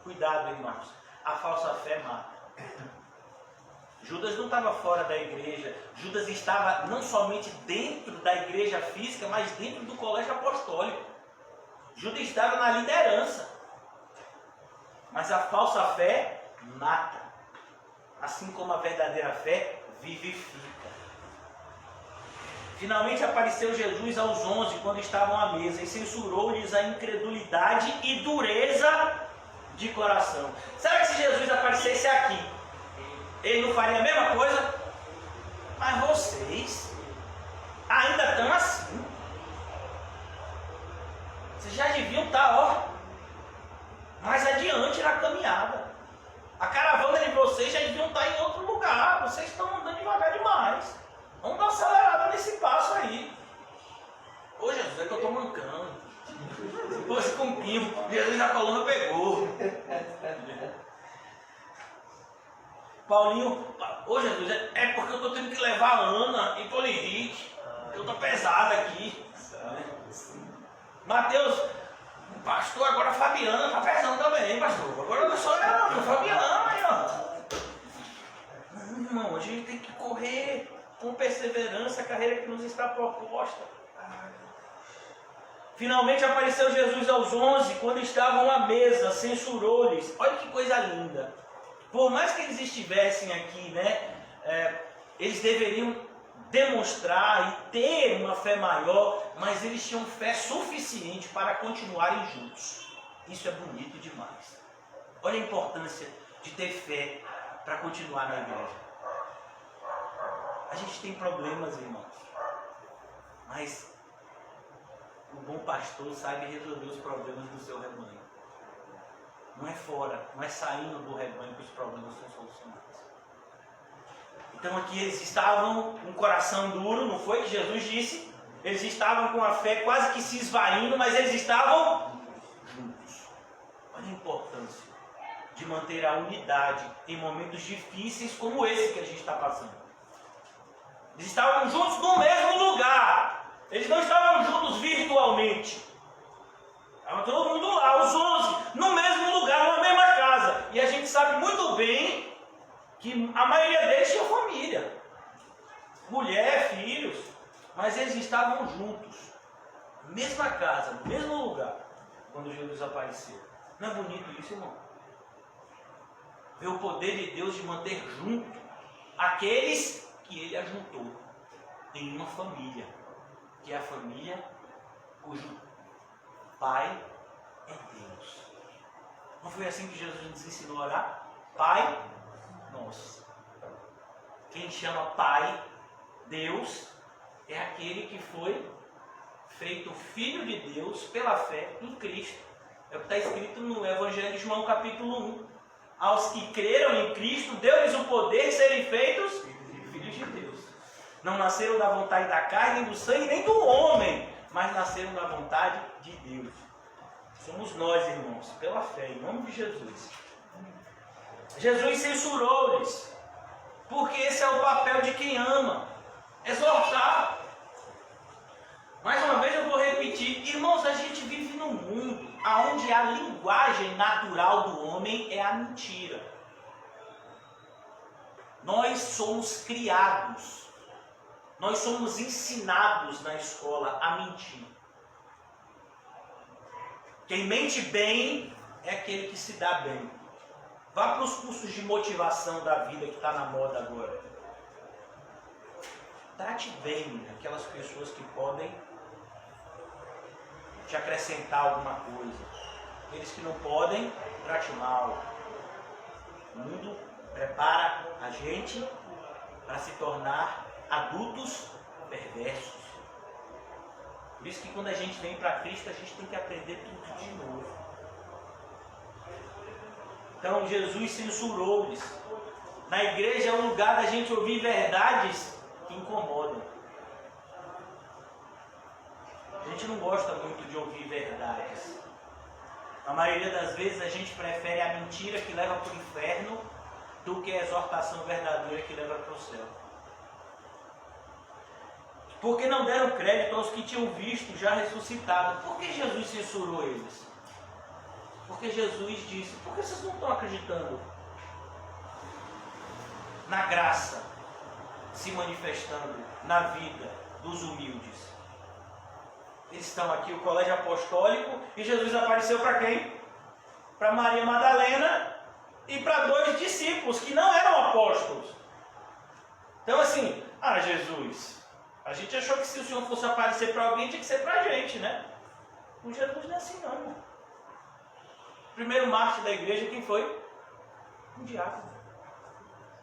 Cuidado, irmãos. A falsa fé mata. Judas não estava fora da igreja. Judas estava não somente dentro da igreja física, mas dentro do colégio apostólico. Judas estava na liderança. Mas a falsa fé mata. Assim como a verdadeira fé vivifica. Finalmente apareceu Jesus aos 11, quando estavam à mesa, e censurou-lhes a incredulidade e dureza de coração. Será que se Jesus aparecesse aqui, ele não faria a mesma coisa? Mas vocês ainda estão assim. Vocês já deviam estar, mais adiante na caminhada. A caravana de vocês já deviam estar em outro lugar. Vocês estão andando devagar demais. Vamos dar uma acelerada nesse passo aí. Ô Jesus, é que eu estou mancando. Depois com o pimpo, Jesus na coluna pegou. Paulinho, ô Jesus, é porque eu estou tendo que levar a Ana em Polirite. Eu estou pesado aqui. Mateus, pastor, agora a Fabiana está pesando também, pastor. Agora não sou eu, não, a Fabiana aí, ó. Não, irmão, a gente tem que correr com perseverança a carreira que nos está proposta. Finalmente apareceu Jesus aos 11, quando estavam à mesa, censurou-lhes. Olha que coisa linda. Por mais que eles estivessem aqui, né, eles deveriam demonstrar e ter uma fé maior, mas eles tinham fé suficiente para continuarem juntos. Isso é bonito demais. Olha a importância de ter fé para continuar na igreja. A gente tem problemas, irmãos, mas o bom pastor sabe resolver os problemas do seu rebanho. Não é fora, não é saindo do rebanho que os problemas são solucionados. Então aqui eles estavam com o coração duro, não foi que Jesus disse? Eles estavam com a fé quase que se esvaindo, mas eles estavam juntos. Olha a importância de manter a unidade em momentos difíceis como esse que a gente está passando. Eles estavam juntos no mesmo lugar. Eles não estavam juntos virtualmente. Estava todo mundo lá, os 11, no mesmo lugar, numa mesma casa. E a gente sabe muito bem que a maioria deles tinha família. Mulher, filhos. Mas eles estavam juntos, mesma casa, no mesmo lugar, quando Jesus apareceu. Não é bonito isso, irmão? Ver o poder de Deus de manter junto aqueles que Ele ajuntou em uma família, que é a família cujo Pai é Deus. Não foi assim que Jesus nos ensinou a orar? Pai nosso. Quem chama Pai, Deus, é aquele que foi feito Filho de Deus pela fé em Cristo. É o que está escrito no Evangelho de João, capítulo 1. Aos que creram em Cristo, deu-lhes o poder de serem feitos filhos de Deus. Não nasceram da vontade da carne, nem do sangue, nem do homem, mas nasceram da vontade de Deus. Somos nós, irmãos, pela fé, em nome de Jesus. Jesus censurou-lhes, porque esse é o papel de quem ama, exortar. Mais uma vez eu vou repetir, irmãos, a gente vive num mundo onde a linguagem natural do homem é a mentira. Nós somos criados, nós somos ensinados na escola a mentir. Quem mente bem é aquele que se dá bem. Vá para os cursos de motivação da vida que está na moda agora. Trate bem aquelas pessoas que podem te acrescentar alguma coisa. Aqueles que não podem, trate mal. O mundo prepara a gente para se tornar adultos perversos. Por isso que quando a gente vem para Cristo, a gente tem que aprender tudo de novo. Então Jesus censurou-lhes. Na igreja é um lugar da gente ouvir verdades que incomodam. A gente não gosta muito de ouvir verdades. A maioria das vezes a gente prefere a mentira que leva para o inferno do que a exortação verdadeira que leva para o céu. Porque não deram crédito aos que tinham visto já ressuscitado. Por que Jesus censurou eles? Porque Jesus disse, por que vocês não estão acreditando na graça se manifestando na vida dos humildes? Eles estão aqui, o colégio apostólico, e Jesus apareceu para quem? Para Maria Madalena e para 2 discípulos que não eram apóstolos. Então assim, Jesus, a gente achou que se o Senhor fosse aparecer para alguém, tinha que ser para a gente, né? Com Jesus não é assim não. O primeiro mártir da igreja, quem foi? Um diácono.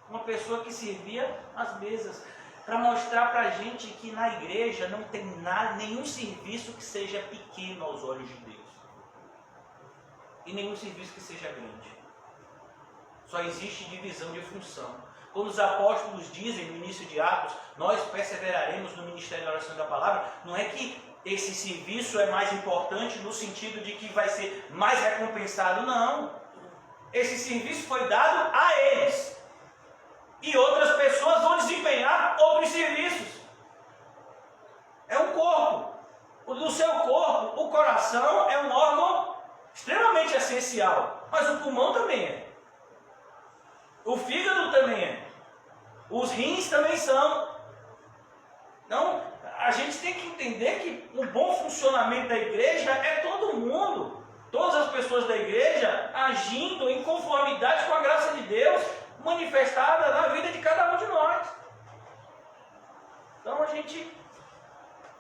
Uma pessoa que servia às mesas. Para mostrar para a gente que na igreja não tem nada, nenhum serviço que seja pequeno aos olhos de Deus. E nenhum serviço que seja grande. Só existe divisão de função. Quando os apóstolos dizem no início de Atos, nós perseveraremos no ministério da oração da palavra, não é que esse serviço é mais importante no sentido de que vai ser mais recompensado, não. Esse serviço foi dado a eles. E outras pessoas vão desempenhar outros serviços. É um corpo. No seu corpo, o coração é um órgão extremamente essencial. Mas o pulmão também é. O fígado também é. Os rins também são. Então, a gente tem que entender que o bom funcionamento da igreja é todo mundo. Todas as pessoas da igreja agindo em conformidade com a graça de Deus manifestada na vida de cada um de nós. Então a gente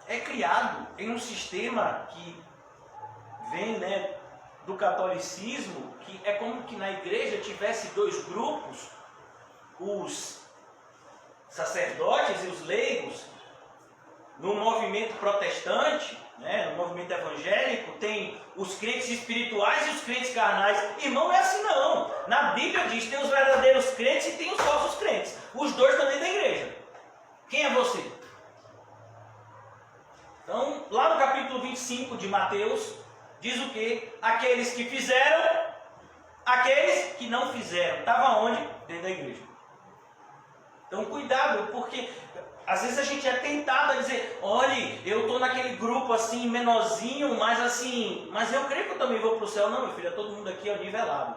é criado em um sistema que vem, do catolicismo, que é como que na igreja tivesse 2 grupos, os sacerdotes e os leigos. No movimento protestante, no movimento evangélico, tem os crentes espirituais e os crentes carnais. Irmão, não é assim não. Na Bíblia diz, tem os verdadeiros crentes e tem os falsos crentes. Os 2 também da igreja. Quem é você? Então, lá no capítulo 25 de Mateus, diz o quê? Aqueles que fizeram, aqueles que não fizeram. Estava onde? Dentro da igreja. Então, cuidado, porque às vezes a gente é tentado a dizer, olhe, eu estou naquele grupo assim, menorzinho, mas eu creio que eu também vou para o céu. Não, meu filho, é todo mundo aqui nivelado.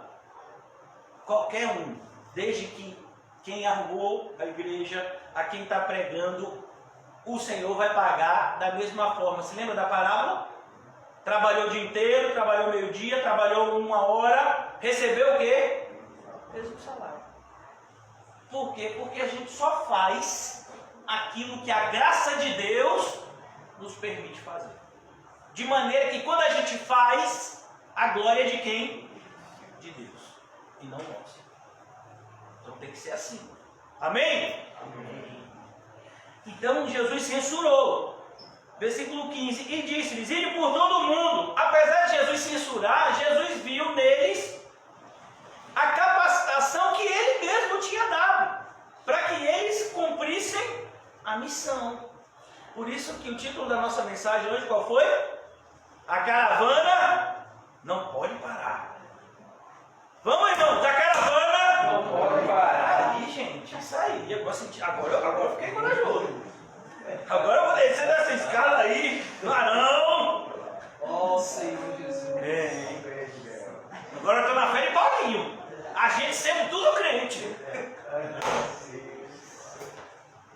Qualquer um, desde que quem arrumou a igreja, a quem está pregando, o Senhor vai pagar da mesma forma. Se lembra da parábola? Trabalhou o dia inteiro, trabalhou meio-dia, trabalhou 1 hora, recebeu o quê? Mesmo salário. Por quê? Porque a gente só faz aquilo que a graça de Deus nos permite fazer. De maneira que quando a gente faz, a glória é de quem? De Deus. E não nossa. Então tem que ser assim. Amém? Amém. Então Jesus censurou. Versículo 15. E disse-lhes: ide por todo o mundo. Apesar de Jesus censurar, Jesus viu neles a capacitação que ele mesmo tinha dado, para que eles cumprissem a missão. Por isso que o título da nossa mensagem hoje qual foi? A caravana não pode parar. Vamos, irmãos, a caravana Não pode parar. Aí, gente, isso aí. Agora eu fiquei corajoso. Agora eu vou descer dessa escala aí. Varão. Ó Senhor Jesus. Agora eu estou na fé de Paulinho. A gente sempre tudo crente.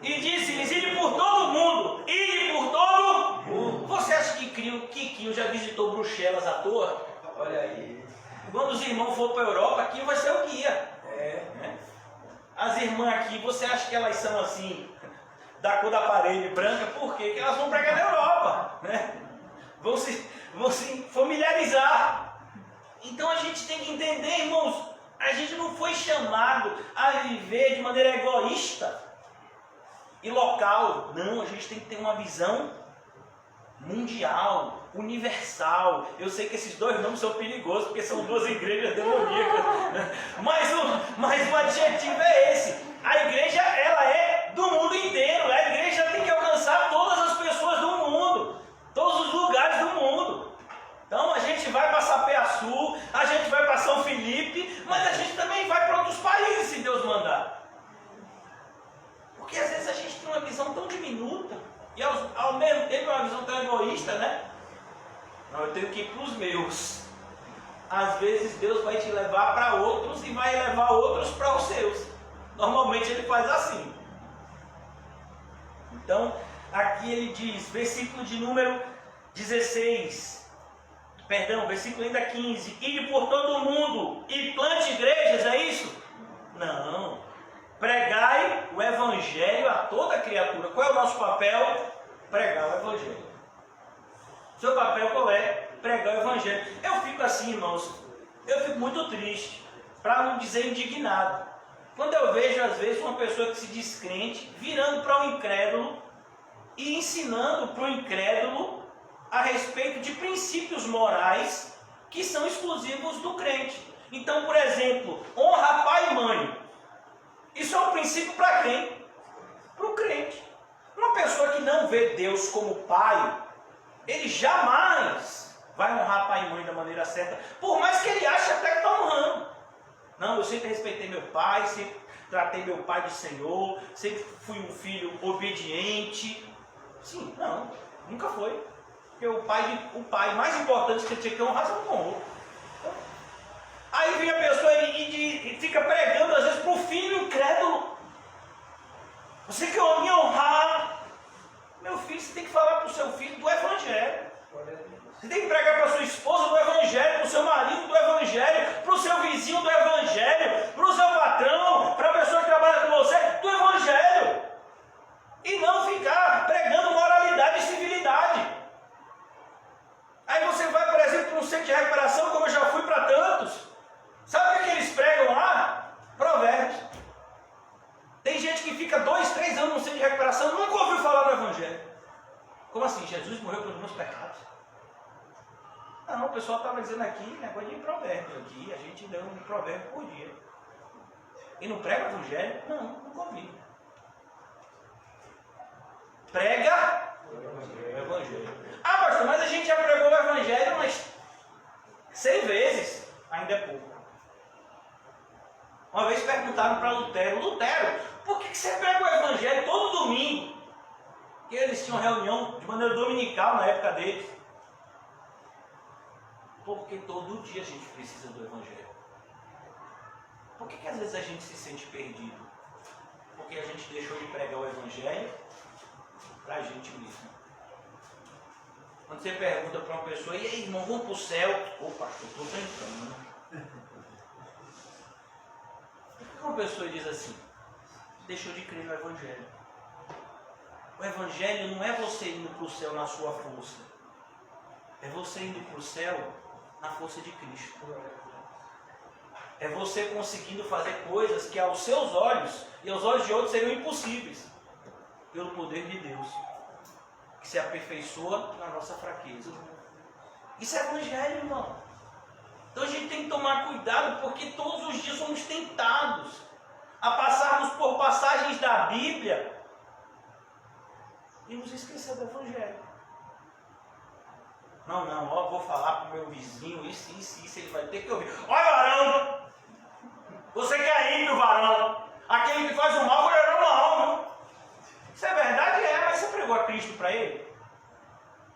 E disse-lhes: ide por todo o mundo. Ide por todo mundo. Você acha que Kikinho já visitou Bruxelas à toa? Olha aí. Quando os irmãos for para a Europa, aqui vai ser o guia. As irmãs aqui, você acha que elas são assim, da cor da parede branca? Por quê? Porque elas vão pregar na Europa, né? Vão se familiarizar. Então a gente tem que entender, irmãos, a gente não foi chamado a viver de maneira egoísta e local. Não, a gente tem que ter uma visão mundial, universal. Eu sei que esses dois nomes são perigosos, porque são duas igrejas demoníacas, né? Mas o adjetivo é esse. A igreja, ela é do mundo inteiro. A igreja tem que alcançar todas as pessoas do mundo, todos os lugares do mundo. Então a gente vai para Sapé-Açu, a gente vai para São Felipe, mas a gente também vai para outros países, se Deus mandar. Porque às vezes a gente tem uma visão tão diminuta e ao mesmo tempo é uma visão tão egoísta, né? Não, eu tenho que ir para os meus. Às vezes Deus vai te levar para outros e vai levar outros para os seus. Normalmente ele faz assim. Então, aqui ele diz, versículo de número 16. Perdão, versículo ainda 15. Ide por todo o mundo e plante igrejas, é isso? Não. Pregai o evangelho a toda criatura. Qual é o nosso papel? Pregar o evangelho. Seu papel qual é? Pregar o evangelho. Eu fico assim, irmãos, eu fico muito triste, para não dizer indignado, quando eu vejo às vezes uma pessoa que se diz crente, virando para um incrédulo e ensinando para o incrédulo a respeito de princípios morais que são exclusivos do crente. Então, por exemplo, honra pai e mãe. Isso é um princípio para quem? Para o crente. Uma pessoa que não vê Deus como pai, ele jamais vai honrar pai e mãe da maneira certa, por mais que ele ache até que está honrando. Não, eu sempre respeitei meu pai, sempre tratei meu pai de Senhor, sempre fui um filho obediente. Sim, não, nunca foi. Porque o pai mais importante que ele tinha que honrar, você não honrou. Aí vem a pessoa e fica pregando às vezes para o filho incrédulo. Você quer me honrar? Meu filho, você tem que falar para o seu filho do evangelho. Você tem que pregar para a sua esposa do evangelho, para o seu marido do evangelho, para o seu vizinho do evangelho, para o seu patrão, para a pessoa que trabalha com você do evangelho. E não ficar pregando moralidade e civilidade. Aí você vai, por exemplo, para um centro de recuperação, como eu já fui para tantos. Sabe o que eles pregam lá? Provérbios. Tem gente que fica 2, 3 anos no centro de recuperação, nunca ouviu falar do evangelho. Como assim? Jesus morreu pelos meus pecados? Não, o pessoal estava dizendo aqui, negócio de provérbio aqui, a gente deu um provérbio por dia. E não prega o evangelho? Não, nunca ouvi. Prega o evangelho. Ah, pastor, mas a gente já pregou o evangelho umas 100 vezes. Ainda é pouco. Uma vez perguntaram para Lutero, por que você prega o evangelho todo domingo? Porque eles tinham reunião de maneira dominical na época deles. Porque todo dia a gente precisa do evangelho. Por que às vezes a gente se sente perdido? Porque a gente deixou de pregar o evangelho, para a gente mesmo. Quando você pergunta para uma pessoa, e aí, irmão, vamos para o céu? Ô, pastor, estou tentando. Por que uma pessoa diz assim? Deixou de crer no Evangelho. O Evangelho não é você indo para o céu na sua força. É você indo para o céu na força de Cristo. É você conseguindo fazer coisas que aos seus olhos e aos olhos de outros seriam impossíveis. Pelo poder de Deus. Que se aperfeiçoa na nossa fraqueza. Isso é Evangelho, irmão. Então a gente tem que tomar cuidado, porque todos os dias somos tentados a passarmos por passagens da Bíblia e nos esquecer do Evangelho. Não, ó, vou falar para o meu vizinho, isso, ele vai ter que ouvir. Olha, varão! Você que é ímpio, varão! Aquele que faz o mal, vai levar mal, viu? Isso é verdade? Mas você pregou a Cristo para ele?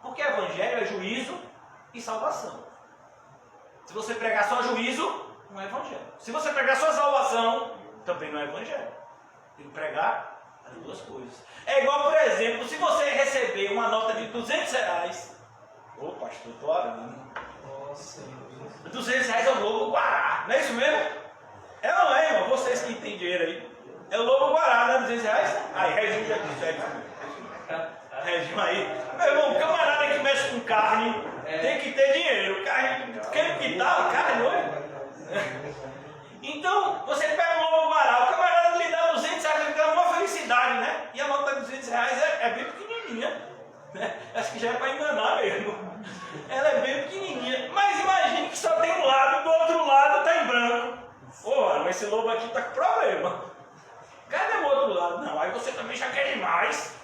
Porque Evangelho é juízo e salvação. Se você pregar só juízo, não é Evangelho. Se você pregar só salvação, também não é Evangelho. Tem que pregar as duas coisas. É igual, por exemplo, se você receber uma nota de R$200. Ô, pastor, estou orando. Nossa, R$200 é o Lobo Guará. Não é isso mesmo? É ou não é, irmão? Vocês que têm dinheiro aí. É o Lobo Guará, né? R$200. Aí, Regina já disse, Regina aí. Meu irmão, camarada que mexe com carne tem que ter dinheiro. Carne, quer quitar a carne, não é? Então, você pega um Lobo Guará, o camarada lhe dá R$200, ele dá uma felicidade, né? E a nota de R$200 é bem pequenininha. Né? Acho que já é para enganar mesmo. Ela é bem pequenininha. Mas imagine que só tem um lado, do outro lado está em branco. Ô, mano, esse lobo aqui está com problema. Cadê o outro lado? Não, aí você também já quer demais.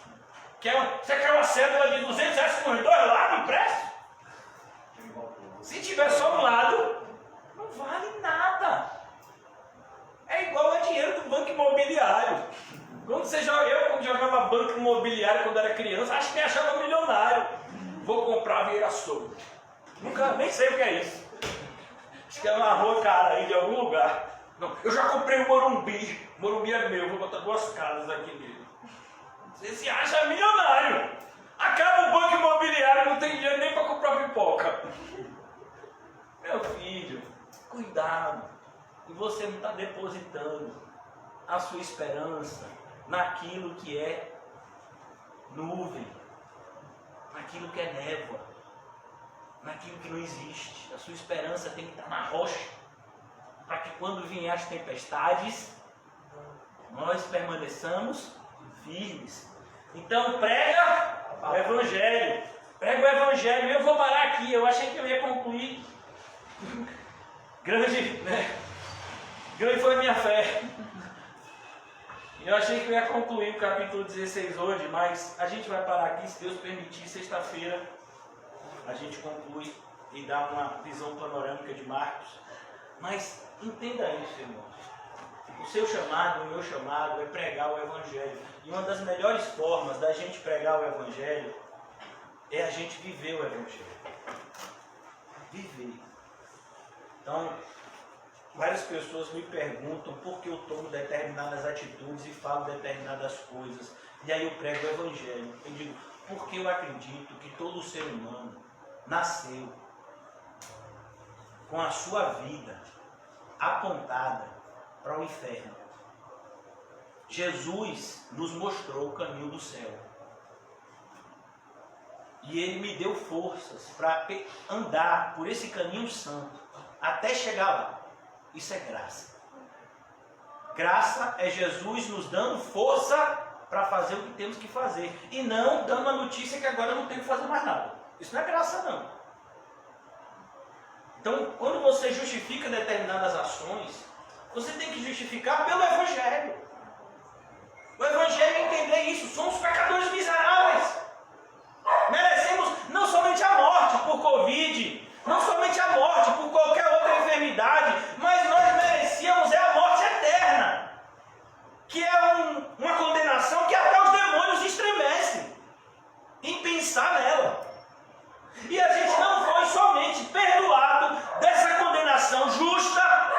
Você quer uma cédula de R$200 com os dois lados impresso? Se tiver só um lado, não vale nada. É igual a dinheiro do banco imobiliário. Quando quando jogava banco imobiliário quando era criança, acho que me achava milionário. Vou comprar a Vieira Souro. Nunca, nem sei o que é isso. Acho que é uma rua cara aí de algum lugar. Não, eu já comprei o Morumbi. Morumbi é meu, vou botar 2 casas aqui nele. Você se acha milionário. Acaba o banco imobiliário, não tem dinheiro nem para comprar pipoca. Meu filho, cuidado. E você não está depositando a sua esperança naquilo que é nuvem, naquilo que é névoa, naquilo que não existe. A sua esperança tem que estar na rocha, para que quando vierem as tempestades, nós permaneçamos firmes. Então prega o Evangelho. Prega o Evangelho. Eu vou parar aqui. Eu achei que eu ia concluir. Grande foi a minha fé. Eu achei que eu ia concluir o capítulo 16 hoje, mas a gente vai parar aqui, se Deus permitir, sexta-feira a gente conclui e dá uma visão panorâmica de Marcos. Mas entenda isso, irmãos. O seu chamado, o meu chamado é pregar o Evangelho. E uma das melhores formas da gente pregar o Evangelho é a gente viver o Evangelho. Viver. Então, várias pessoas me perguntam por que eu tomo determinadas atitudes e falo determinadas coisas. E aí eu prego o Evangelho. Eu digo, porque eu acredito que todo ser humano nasceu com a sua vida apontada para o inferno. Jesus nos mostrou o caminho do céu. E Ele me deu forças para andar por esse caminho santo até chegar lá. Isso é graça. Graça é Jesus nos dando força para fazer o que temos que fazer. E não dando a notícia que agora eu não tenho que fazer mais nada. Isso não é graça, não. Então, quando você justifica determinadas ações, você tem que justificar pelo Evangelho. O Evangelho é entender isso. Somos pecadores miseráveis. Merecemos não somente a morte por Covid, não somente a morte por qualquer outra enfermidade, mas nós merecíamos a morte eterna, que é uma condenação que até os demônios estremecem em pensar nela. E a gente não foi somente perdoado dessa condenação justa,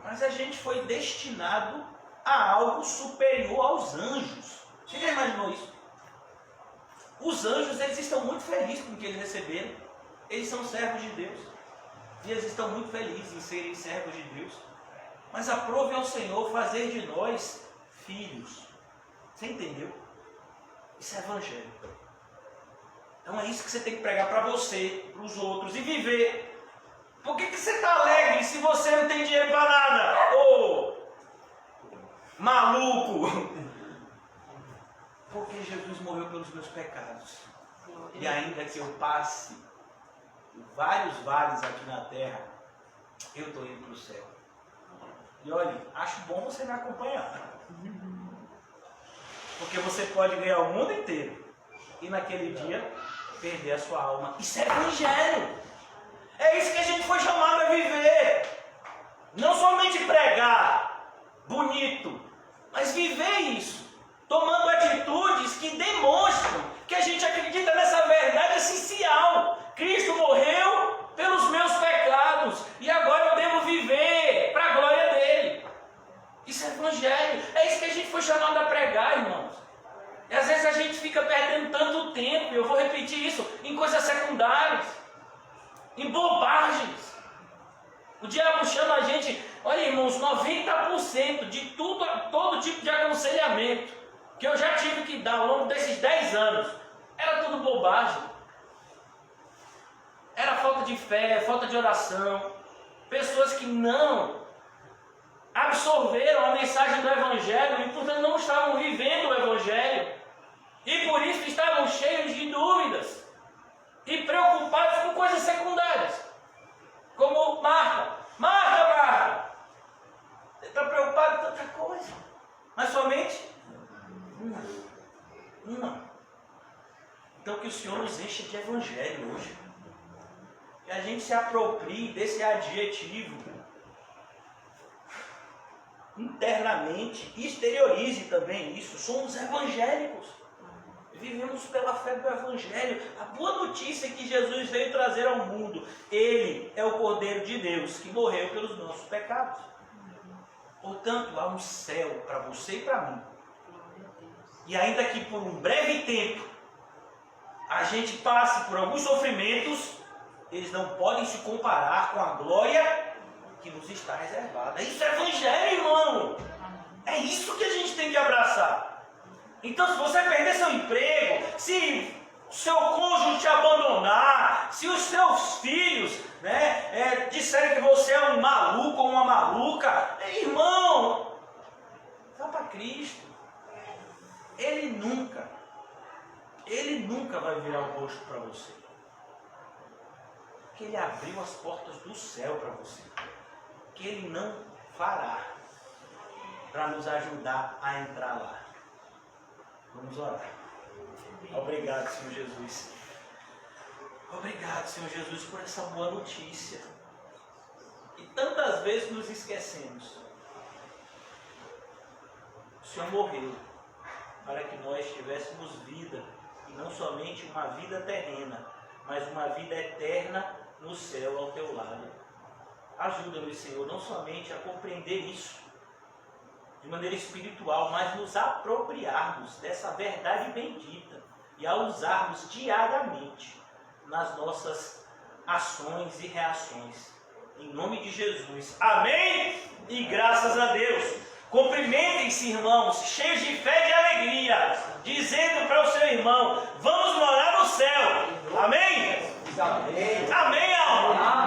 mas a gente foi destinado a algo superior aos anjos. Você já imaginou isso? Os anjos, eles estão muito felizes com o que eles receberam. Eles são servos de Deus. E eles estão muito felizes em serem servos de Deus. Mas aprove ao Senhor fazer de nós filhos. Você entendeu? Isso é evangelho. Então é isso que você tem que pregar para você, para os outros e viver. Por que você está alegre se você não tem dinheiro para nada? Ô, maluco! Porque Jesus morreu pelos meus pecados. E ainda que eu passe vários vales aqui na terra, eu estou indo para o céu. E olha, acho bom você me acompanhar. Porque você pode ganhar o mundo inteiro e naquele dia perder a sua alma. Isso é evangelho. É isso que a gente foi chamado a viver. Não somente pregar bonito, mas viver isso. Tomando atitudes que demonstram que a gente acredita nessa verdade essencial. Cristo morreu pelos meus pecados e agora eu devo viver para a glória dele. Isso é evangelho. É isso que a gente foi chamado a pregar, irmãos. E às vezes a gente fica perdendo tanto tempo, eu vou repetir isso, em coisas secundárias, em bobagens. O diabo chama a gente, olha irmãos, 90% de tudo, todo tipo de aconselhamento que eu já tive que dar ao longo desses 10 anos, era tudo bobagem. Era falta de fé, falta de oração. Pessoas que não absorveram a mensagem do Evangelho e, portanto, não estavam vivendo o Evangelho. E por isso estavam cheios de dúvidas e preocupados com coisas secundárias. Como Marta. Marta! Você está preocupado com outra coisa. Mas somente uma. Então que o Senhor nos encha de Evangelho hoje. Que a gente se aproprie desse adjetivo internamente e exteriorize também isso. Somos evangélicos. Vivemos pela fé do Evangelho. A boa notícia que Jesus veio trazer ao mundo. Ele é o Cordeiro de Deus que morreu pelos nossos pecados. Portanto, há um céu para você e para mim. E ainda que por um breve tempo a gente passe por alguns sofrimentos, eles não podem se comparar com a glória que nos está reservada. Isso é evangelho, irmão. É isso que a gente tem que abraçar. Então, se você perder seu emprego, se o seu cônjuge te abandonar, se os seus filhos disserem que você é um maluco ou uma maluca, irmão, vá para Cristo. Ele nunca vai virar o rosto para você. Que Ele abriu as portas do céu para você. Que Ele não fará para nos ajudar a entrar lá. Vamos orar. Obrigado, Senhor Jesus. Obrigado, Senhor Jesus, por essa boa notícia. E tantas vezes nos esquecemos. O Senhor morreu para que nós tivéssemos vida. E não somente uma vida terrena, mas uma vida eterna no céu ao teu lado. Ajuda-nos, Senhor, não somente a compreender isso de maneira espiritual, mas nos apropriarmos dessa verdade bendita e a usarmos diariamente nas nossas ações e reações. Em nome de Jesus. Amém? E graças a Deus. Cumprimentem-se, irmãos, cheios de fé e de alegria, dizendo para o seu irmão: vamos morar no céu. Amém? Amém. Amém, alma.